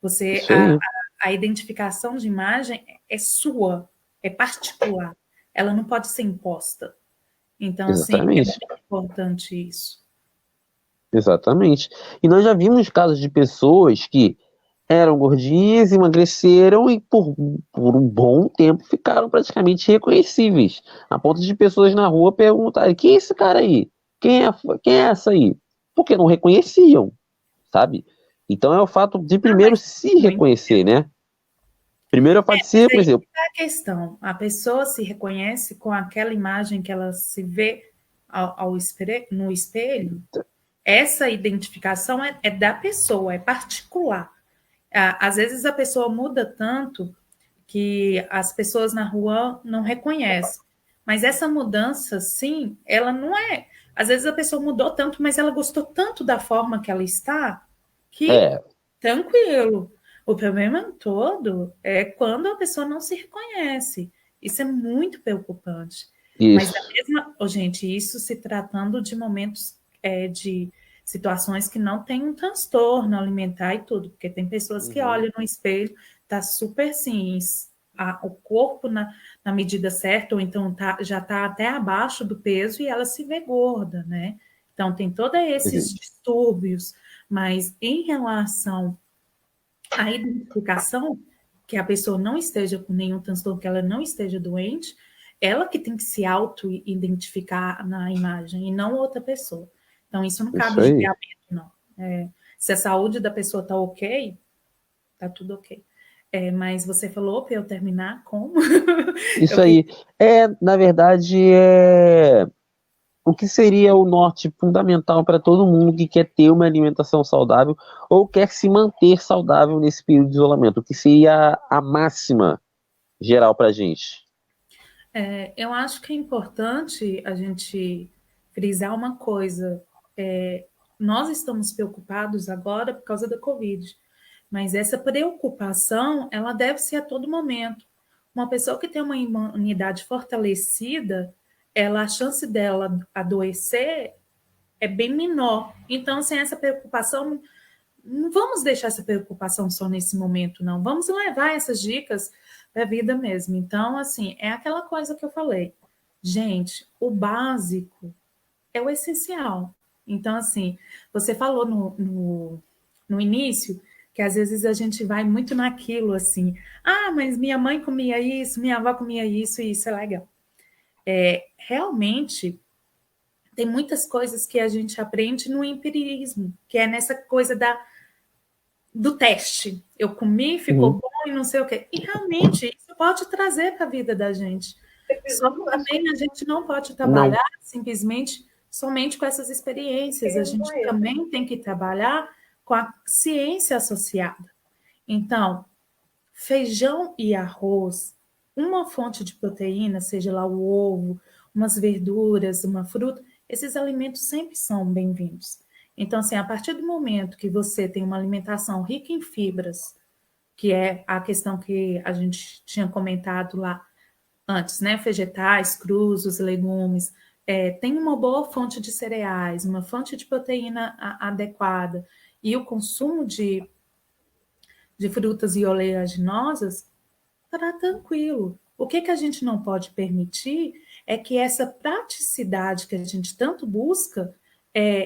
B: Você,
A: isso
B: a,
A: aí,
B: a, a identificação de imagem é sua, é particular, ela não pode ser imposta. Então, assim, é
A: exatamente.
B: muito importante isso.
A: Exatamente. E nós já vimos casos de pessoas que eram gordinhas, emagreceram e por um bom tempo ficaram praticamente irreconhecíveis, a ponto de pessoas na rua perguntarem: quem é esse cara aí? Quem é essa aí? Porque não reconheciam, sabe? Então é o fato de
B: Ah,
A: primeiro
B: mas
A: se
B: muito.
A: reconhecer, né? Primeiro é o fato de se
B: Mas aí
A: reconhecer.
B: que tá a questão. A pessoa se reconhece com aquela imagem que ela se vê no espelho. Essa identificação é da pessoa, é particular. Às vezes a pessoa muda tanto que as pessoas na rua não reconhecem. Mas essa mudança, sim, ela não é. Às vezes a pessoa mudou tanto, mas ela gostou tanto da forma que ela está, que
A: É,
B: tranquilo. O problema todo é quando a pessoa não se reconhece. Isso é muito preocupante. Mas da
A: isso.
B: mesma, gente, isso se tratando de momentos de situações que não tem um transtorno alimentar e tudo, porque tem pessoas que
A: Uhum.
B: olham no espelho, tá super sim, o corpo na medida certa, ou então já está até abaixo do peso e ela se vê gorda, né? Então tem todos esses distúrbios, mas em relação à identificação, que a pessoa não esteja com nenhum transtorno, que ela não esteja doente, ela que tem que se auto-identificar na imagem e não outra pessoa. Então, isso não cabe
A: Isso
B: o
A: aí.
B: julgamento, não. Se a saúde da pessoa está ok, está tudo ok. Mas você falou para eu terminar como?
A: Isso
B: Eu queria...
A: aí. Na verdade, o que seria o norte fundamental para todo mundo que quer ter uma alimentação saudável ou quer se manter saudável nesse período de isolamento? O que seria a máxima geral para a gente?
B: Eu acho que é importante a gente frisar uma coisa. Nós estamos preocupados agora por causa da Covid, mas essa preocupação, ela deve ser a todo momento. Uma pessoa que tem uma imunidade fortalecida, a chance dela adoecer é bem menor. Então, sem essa preocupação, não vamos deixar essa preocupação só nesse momento, não. Vamos levar essas dicas para a vida mesmo. Então, assim, é aquela coisa que eu falei. Gente, o básico é o essencial. Então, assim, você falou no início que às vezes a gente vai muito naquilo, assim, ah, mas minha mãe comia isso, minha avó comia isso, e isso é legal. Realmente, tem muitas coisas que a gente aprende no empirismo, que é nessa coisa do teste. Eu comi, ficou
A: Uhum.
B: bom e não sei o quê. E realmente isso pode trazer para a vida da gente. Só que também a gente não pode
A: Não.
B: trabalhar simplesmente somente com essas experiências. A gente também tem que trabalhar com a ciência associada. Então, feijão e arroz, uma fonte de proteína, seja lá o ovo, umas verduras, uma fruta, esses alimentos sempre são bem-vindos. Então, assim, a partir do momento que você tem uma alimentação rica em fibras, que é a questão que a gente tinha comentado lá antes, né? Vegetais, crus, os legumes, tem uma boa fonte de cereais, uma fonte de proteína adequada e o consumo de frutas e oleaginosas, estará tranquilo. O que a gente não pode permitir é que essa praticidade que a gente tanto busca,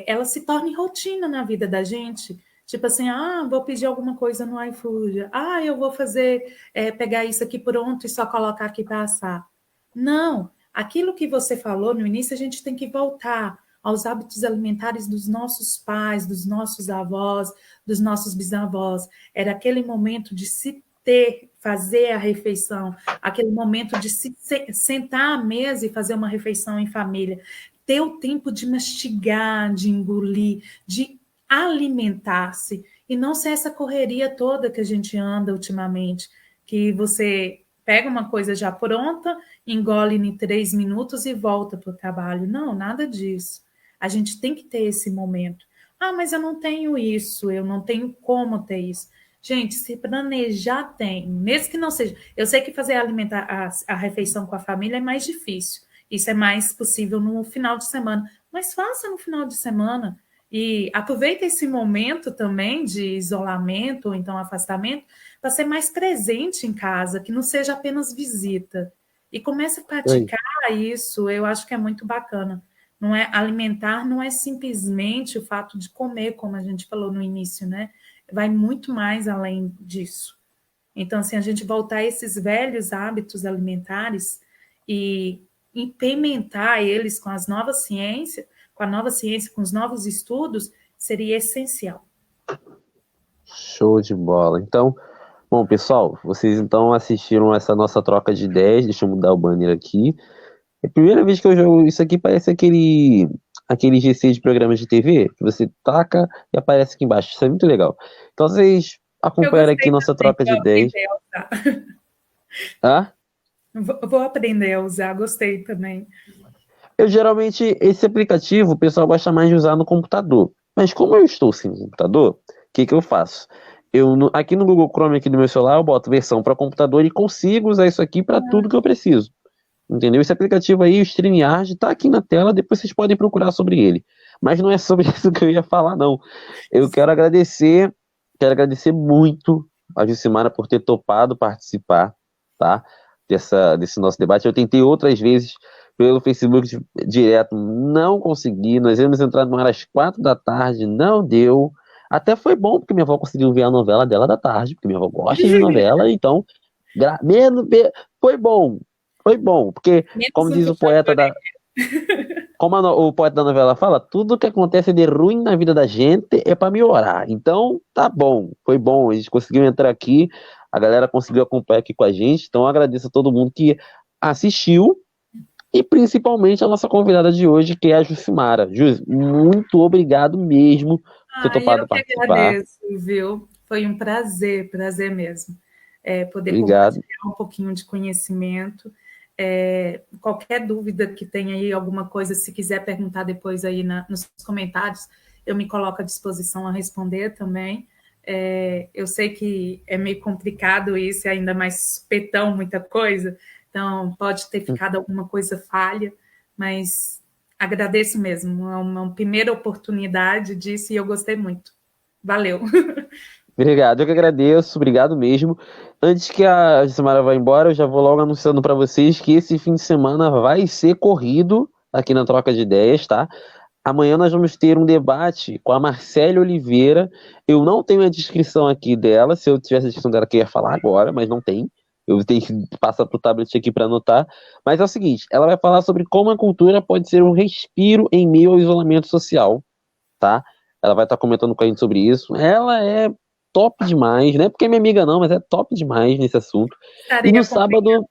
B: ela se torne rotina na vida da gente. Tipo assim, ah, vou pedir alguma coisa no iFood. Ah, eu vou fazer, pegar isso aqui pronto e só colocar aqui para assar. Não, aquilo que você falou no início, a gente tem que voltar aos hábitos alimentares dos nossos pais, dos nossos avós, dos nossos bisavós. Era aquele momento de se ter, fazer a refeição, aquele momento de se sentar à mesa e fazer uma refeição em família, ter o tempo de mastigar, de engolir, de alimentar-se e não ser essa correria toda que a gente anda ultimamente, que você pega uma coisa já pronta, engole em 3 minutos e volta para o trabalho. Não, nada disso. A gente tem que ter esse momento. Ah, mas eu não tenho isso, eu não tenho como ter isso. Gente, se planejar, tem. Mesmo que não seja. Eu sei que fazer a refeição com a família é mais difícil. Isso é mais possível no final de semana. Mas faça no final de semana. E aproveita esse momento também de isolamento ou então afastamento para ser mais presente em casa, que não seja apenas visita. E comece a
A: Oi.
B: praticar isso, eu acho que é muito bacana. Não é alimentar, não é simplesmente o fato de comer, como a gente falou no início, né? Vai muito mais além disso. Então, assim, a gente voltar a esses velhos hábitos alimentares e implementar eles com as novas ciências, com a nova ciência, com os novos estudos, seria essencial.
A: Show de bola. Então, bom, pessoal, vocês então assistiram essa nossa troca de ideias. Deixa eu mudar o banner aqui. É a primeira vez que eu jogo isso aqui, parece aquele GC de programas de TV, que você taca e aparece aqui embaixo. Isso é muito legal. Então vocês
B: Eu
A: acompanharam aqui
B: gostei
A: nossa
B: também,
A: troca de
B: vou
A: ideias.
B: aprender a usar.
A: Tá?
B: Vou aprender a usar, gostei também.
A: Eu geralmente, esse aplicativo, o pessoal gosta mais de usar no computador. Mas como eu estou sem computador, o que que eu faço? Aqui no Google Chrome, aqui no meu celular, eu boto versão para computador e consigo usar isso aqui para tudo que eu preciso. Entendeu? Esse aplicativo aí, o StreamYard, tá aqui na tela, depois vocês podem procurar sobre ele. Mas não é sobre isso que eu ia falar, não. Eu quero agradecer muito a Jucimara por ter topado participar, tá? Desse nosso debate. Eu tentei outras vezes pelo Facebook direto, não consegui. Nós íamos entrar no ar às 4 da tarde, não deu. Até foi bom, porque minha avó conseguiu ver a novela dela da tarde, porque minha avó gosta de novela, então, menos, foi bom. Foi bom, porque,
B: Menos
A: como
B: um
A: diz o
B: puxão de
A: poeta
B: orelha.
A: como o poeta da novela fala, tudo que acontece de ruim na vida da gente é para melhorar. Então, tá bom, foi bom, a gente conseguiu entrar aqui, a galera conseguiu acompanhar aqui com a gente, então eu agradeço a todo mundo que assistiu e principalmente a nossa convidada de hoje, que é a Jucimara. Jus, muito obrigado mesmo por ter
B: Eu
A: topado
B: que
A: participar.
B: agradeço, viu? Foi um prazer mesmo. Poder
A: Obrigado.
B: compartilhar um pouquinho de conhecimento. Qualquer dúvida que tenha aí, alguma coisa, se quiser perguntar depois aí nos comentários, eu me coloco à disposição a responder também. Eu sei que é meio complicado isso, e ainda mais supetão, muita coisa, então pode ter ficado alguma coisa falha, mas agradeço mesmo, é uma primeira oportunidade disso e eu gostei muito. Valeu.
A: Obrigado, eu que agradeço, obrigado mesmo. Antes que a Samara vá embora, eu já vou logo anunciando para vocês que esse fim de semana vai ser corrido aqui na Troca de Ideias, tá? Amanhã nós vamos ter um debate com a Marcele Oliveira. Eu não tenho a descrição aqui dela. Se eu tivesse a descrição dela, que eu ia falar agora, mas não tem. Eu tenho que passar para o tablet aqui para anotar. Mas é o seguinte: ela vai falar sobre como a cultura pode ser um respiro em meio ao isolamento social, tá? Ela vai estar comentando com a gente sobre isso. Ela é top demais, não é porque é minha amiga, não, mas é top demais nesse assunto. E
B: Estarei
A: no
B: acompanhando.
A: sábado,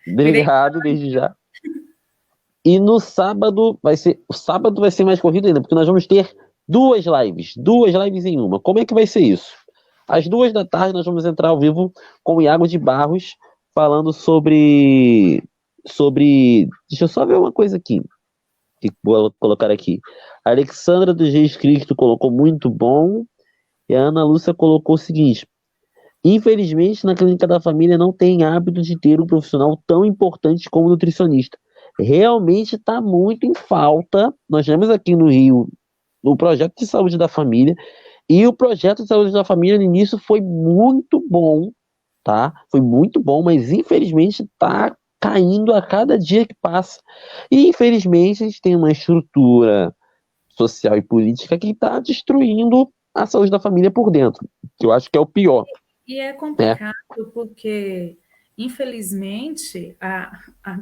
B: Irei.
A: obrigado desde já. E no sábado o sábado vai ser mais corrido ainda, porque nós vamos ter duas lives em uma. Como é que vai ser isso? Às 2 da tarde nós vamos entrar ao vivo com o Iago de Barros falando sobre, deixa eu só ver uma coisa aqui que vou colocar aqui. A Alexandra do Jesus Cristo colocou muito bom e a Ana Lúcia colocou o seguinte: infelizmente, na clínica da família não tem hábito de ter um profissional tão importante como nutricionista. Realmente está muito em falta. Nós temos aqui no Rio o projeto de saúde da família, e o projeto de saúde da família no início foi muito bom, tá? Foi muito bom, mas infelizmente está caindo a cada dia que passa. E infelizmente a gente tem uma estrutura social e política que está destruindo a saúde da família por dentro, que eu acho que é o pior,
B: E é
A: né?
B: complicado porque, infelizmente,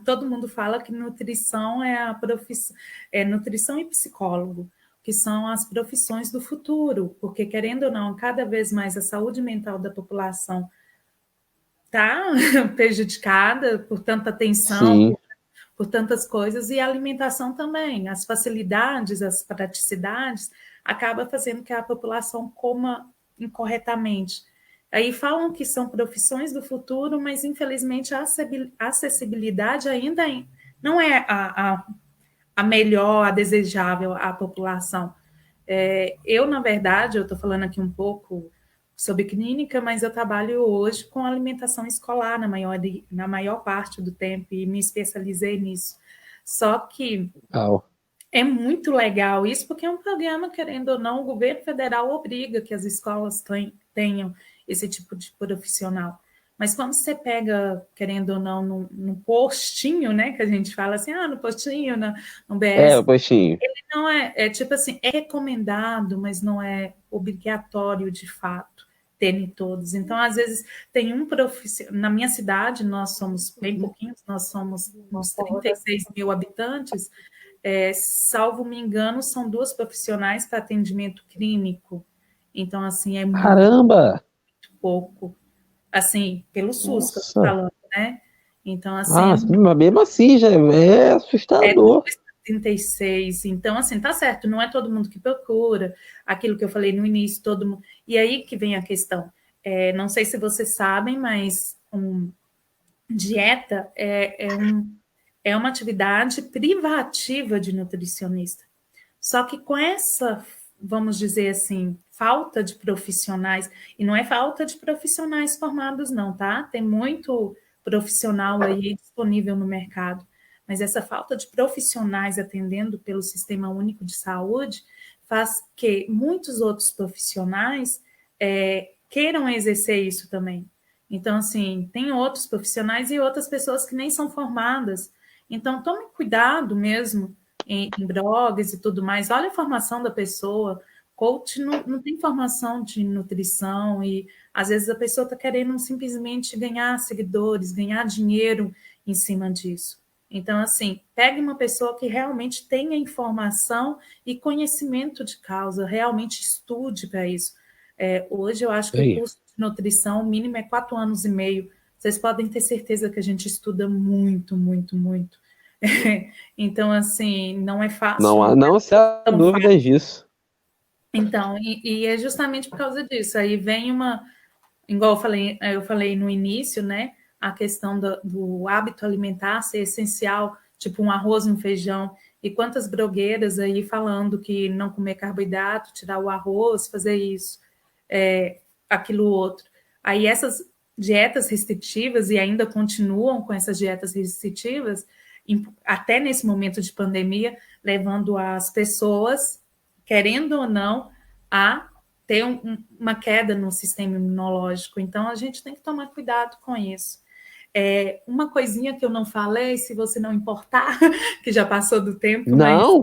B: todo mundo fala que nutrição é a profissão, é nutrição e psicólogo, que são as profissões do futuro, porque, querendo ou não, cada vez mais a saúde mental da população está prejudicada por tanta tensão,
A: Sim.
B: por tantas coisas, e a alimentação também. As facilidades, as praticidades, acaba fazendo que a população coma incorretamente. Aí falam que são profissões do futuro, mas infelizmente a acessibilidade ainda não é a melhor, a desejável à população. Eu, na verdade, eu estou falando aqui um pouco sobre clínica, mas eu trabalho hoje com alimentação escolar na maior parte do tempo e me especializei nisso. Só que
A: Ah,
B: é muito legal isso, porque é um programa, querendo ou não, o governo federal obriga que as escolas tenham esse tipo de profissional. Mas quando você pega, querendo ou não, no postinho, né, que a gente fala assim, no postinho, no
A: é,
B: BS,
A: postinho.
B: não é tipo assim, é recomendado, mas não é obrigatório de fato ter em todos. Então, às vezes, tem um profissional. Na minha cidade, nós somos bem pouquinhos, nós somos uns 36 mil habitantes, salvo me engano, são 2 profissionais para atendimento clínico. Então, assim, é muito
A: Caramba!
B: pouco. Assim, pelo SUS que eu estou
A: Nossa!
B: falando, né? Então, assim,
A: Ah, mas mesmo assim já é
B: é
A: assustador.
B: 2,36. Então, assim, tá certo, não é todo mundo que procura, aquilo que eu falei no início, todo mundo. E aí que vem a questão. Não sei se vocês sabem, mas dieta é uma atividade privativa de nutricionista. Só que com essa, vamos dizer assim, falta de profissionais, e não é falta de profissionais formados, não, tá? Tem muito profissional aí disponível no mercado, mas essa falta de profissionais atendendo pelo Sistema Único de Saúde faz que muitos outros profissionais queiram exercer isso também. Então, assim, tem outros profissionais e outras pessoas que nem são formadas. Então, tome cuidado mesmo em blogs e tudo mais. Olha a formação da pessoa. Coach não tem formação de nutrição e às vezes a pessoa está querendo simplesmente ganhar seguidores, ganhar dinheiro em cima disso. Então, assim, pegue uma pessoa que realmente tenha informação e conhecimento de causa, realmente estude para isso. Hoje eu acho que o
A: Aí.
B: curso de nutrição mínimo é 4 anos e meio. Vocês podem ter certeza que a gente estuda muito, muito, muito. Então, assim, não é fácil,
A: Não
B: não
A: há,
B: é
A: não se há
B: tão fácil.
A: dúvidas disso.
B: Então, e é justamente por causa disso. Aí vem igual eu falei no início, né? A questão do hábito alimentar ser essencial, tipo um arroz e um feijão. E quantas blogueiras aí falando que não comer carboidrato, tirar o arroz, fazer isso, aquilo outro. Aí essas dietas restritivas, e ainda continuam com essas dietas restritivas, até nesse momento de pandemia, levando as pessoas, querendo ou não, a ter uma queda no sistema imunológico. Então, a gente tem que tomar cuidado com isso. Uma coisinha que eu não falei, se você não importar, que já passou do tempo, mas
A: Não,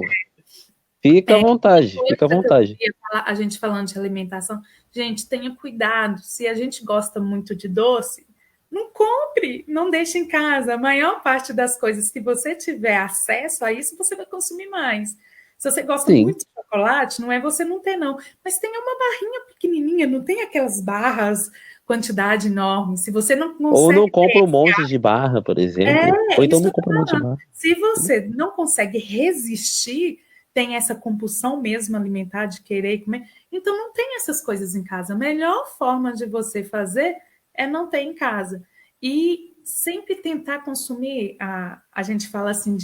A: fica à vontade, fica à
B: coisa que eu
A: vontade.
B: queria falar, a gente falando de alimentação, gente, tenha cuidado. Se a gente gosta muito de doce, não compre, não deixe em casa. A maior parte das coisas que você tiver acesso a isso, você vai consumir mais. Se você gosta
A: Sim.
B: muito de chocolate, não é você não ter, não. Mas tenha uma barrinha pequenininha, não tem aquelas barras, quantidade enorme. Se você não
A: Ou
B: consegue
A: não compra um monte de barra, por exemplo. Ou então
B: isso que
A: não
B: eu tô
A: compra um monte de
B: falando.
A: barra.
B: Se você não consegue resistir, tem essa compulsão mesmo alimentar de querer comer, então não tem essas coisas em casa. A melhor forma de você fazer é não ter em casa. E sempre tentar consumir, a gente fala assim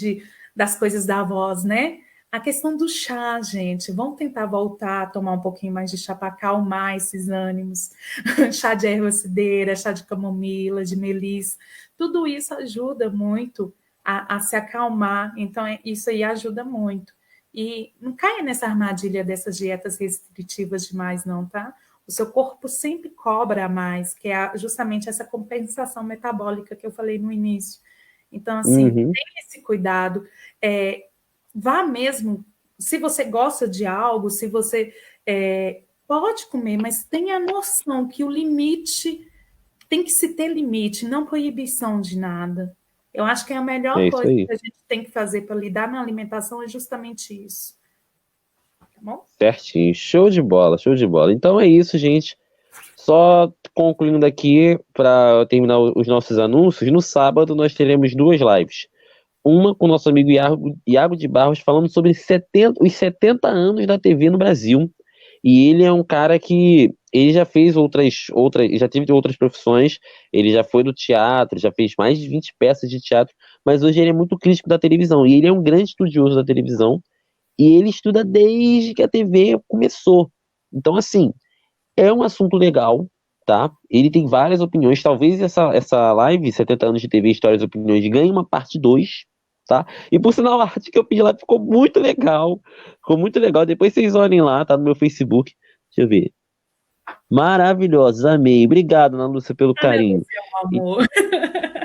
B: das coisas da voz, né? A questão do chá, gente. Vamos tentar voltar a tomar um pouquinho mais de chá para acalmar esses ânimos. Chá de erva cidreira, chá de camomila, de melissa. Tudo isso ajuda muito a se acalmar. Então, isso aí ajuda muito. E não caia nessa armadilha dessas dietas restritivas demais, não, tá? O seu corpo sempre cobra mais, que é justamente essa compensação metabólica que eu falei no início. Então, assim, tenha esse cuidado. Vá mesmo, se você gosta de algo, se você pode comer, mas tenha a noção que o limite tem que se ter limite, não proibição de nada. Eu acho que a melhor
A: É isso
B: coisa
A: aí.
B: que a gente tem que fazer para lidar na alimentação é justamente isso. Tá bom?
A: Certinho. Show de bola, show de bola. Então é isso, gente. Só concluindo aqui, para terminar os nossos anúncios, no sábado nós teremos 2 lives. Uma com o nosso amigo Iago de Barros, falando sobre os 70 anos da TV no Brasil. E ele é um cara que ele já fez já teve outras profissões, ele já foi do teatro, já fez mais de 20 peças de teatro, mas hoje ele é muito crítico da televisão. E ele é um grande estudioso da televisão, e ele estuda desde que a TV começou. Então, assim, é um assunto legal, tá? Ele tem várias opiniões. Talvez essa live, 70 anos de TV, Histórias e Opiniões, ganhe uma parte 2, tá? E por sinal, a arte que eu pedi lá ficou muito legal. Ficou muito legal. Depois vocês olhem lá, tá no meu Facebook. Deixa eu ver. Maravilhosos, amei. Obrigado, Ana Lúcia, pelo
B: Ah,
A: carinho.
B: você é um amor.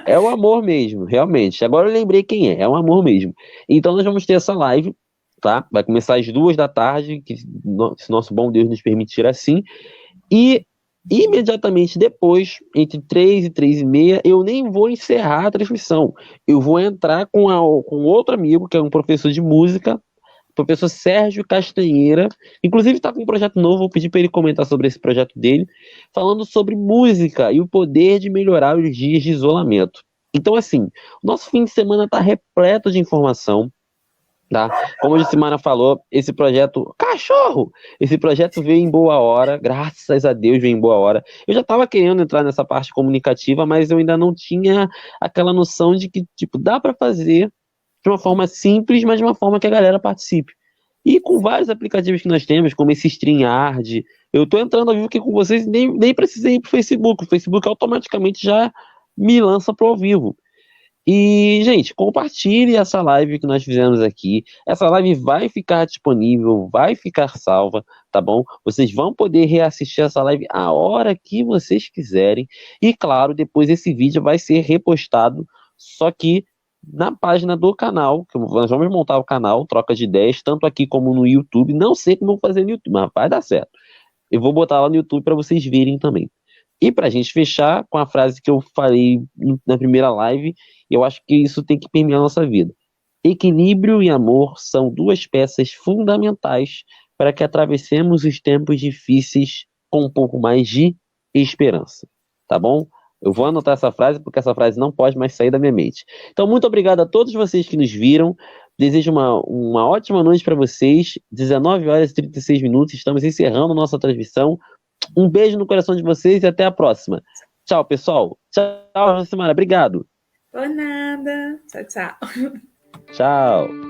A: É o amor mesmo, realmente. Agora eu lembrei quem é. É um amor mesmo. Então nós vamos ter essa live, tá? Vai começar às 2 da tarde, se nosso bom Deus nos permitir assim. E imediatamente depois, entre 3 e 3 e meia, eu nem vou encerrar a transmissão. Eu vou entrar com outro amigo, que é um professor de música, o professor Sérgio Castanheira. Inclusive está com um projeto novo, vou pedir para ele comentar sobre esse projeto dele, falando sobre música e o poder de melhorar os dias de isolamento. Então, assim, o nosso fim de semana está repleto de informação. Tá? Como a Jucimara falou, esse projeto. Cachorro! Esse projeto veio em boa hora, graças a Deus veio em boa hora. Eu já estava querendo entrar nessa parte comunicativa, mas eu ainda não tinha aquela noção de que, tipo, dá para fazer de uma forma simples, mas de uma forma que a galera participe. E com vários aplicativos que nós temos, como esse StreamYard, eu estou entrando ao vivo aqui com vocês e nem precisei ir pro Facebook. O Facebook automaticamente já me lança pro ao vivo. E, gente, compartilhe essa live que nós fizemos aqui. Essa live vai ficar disponível, vai ficar salva, tá bom? Vocês vão poder reassistir essa live a hora que vocês quiserem. E, claro, depois esse vídeo vai ser repostado, só que na página do canal, que nós vamos montar o canal Troca de Ideias, tanto aqui como no YouTube. Não sei como eu vou fazer no YouTube, mas vai dar certo. Eu vou botar lá no YouTube para vocês verem também. E para a gente fechar com a frase que eu falei na primeira live, eu acho que isso tem que permear a nossa vida. Equilíbrio e amor são 2 peças fundamentais para que atravessemos os tempos difíceis com um pouco mais de esperança. Tá bom? Eu vou anotar essa frase porque essa frase não pode mais sair da minha mente. Então, muito obrigado a todos vocês que nos viram. Desejo uma ótima noite para vocês. 19 horas e 36 minutos. Estamos encerrando nossa transmissão. Um beijo no coração de vocês e até a próxima. Tchau, pessoal. Tchau, Josimara. Obrigado.
B: Por nada. Tchau, tchau.
A: Tchau.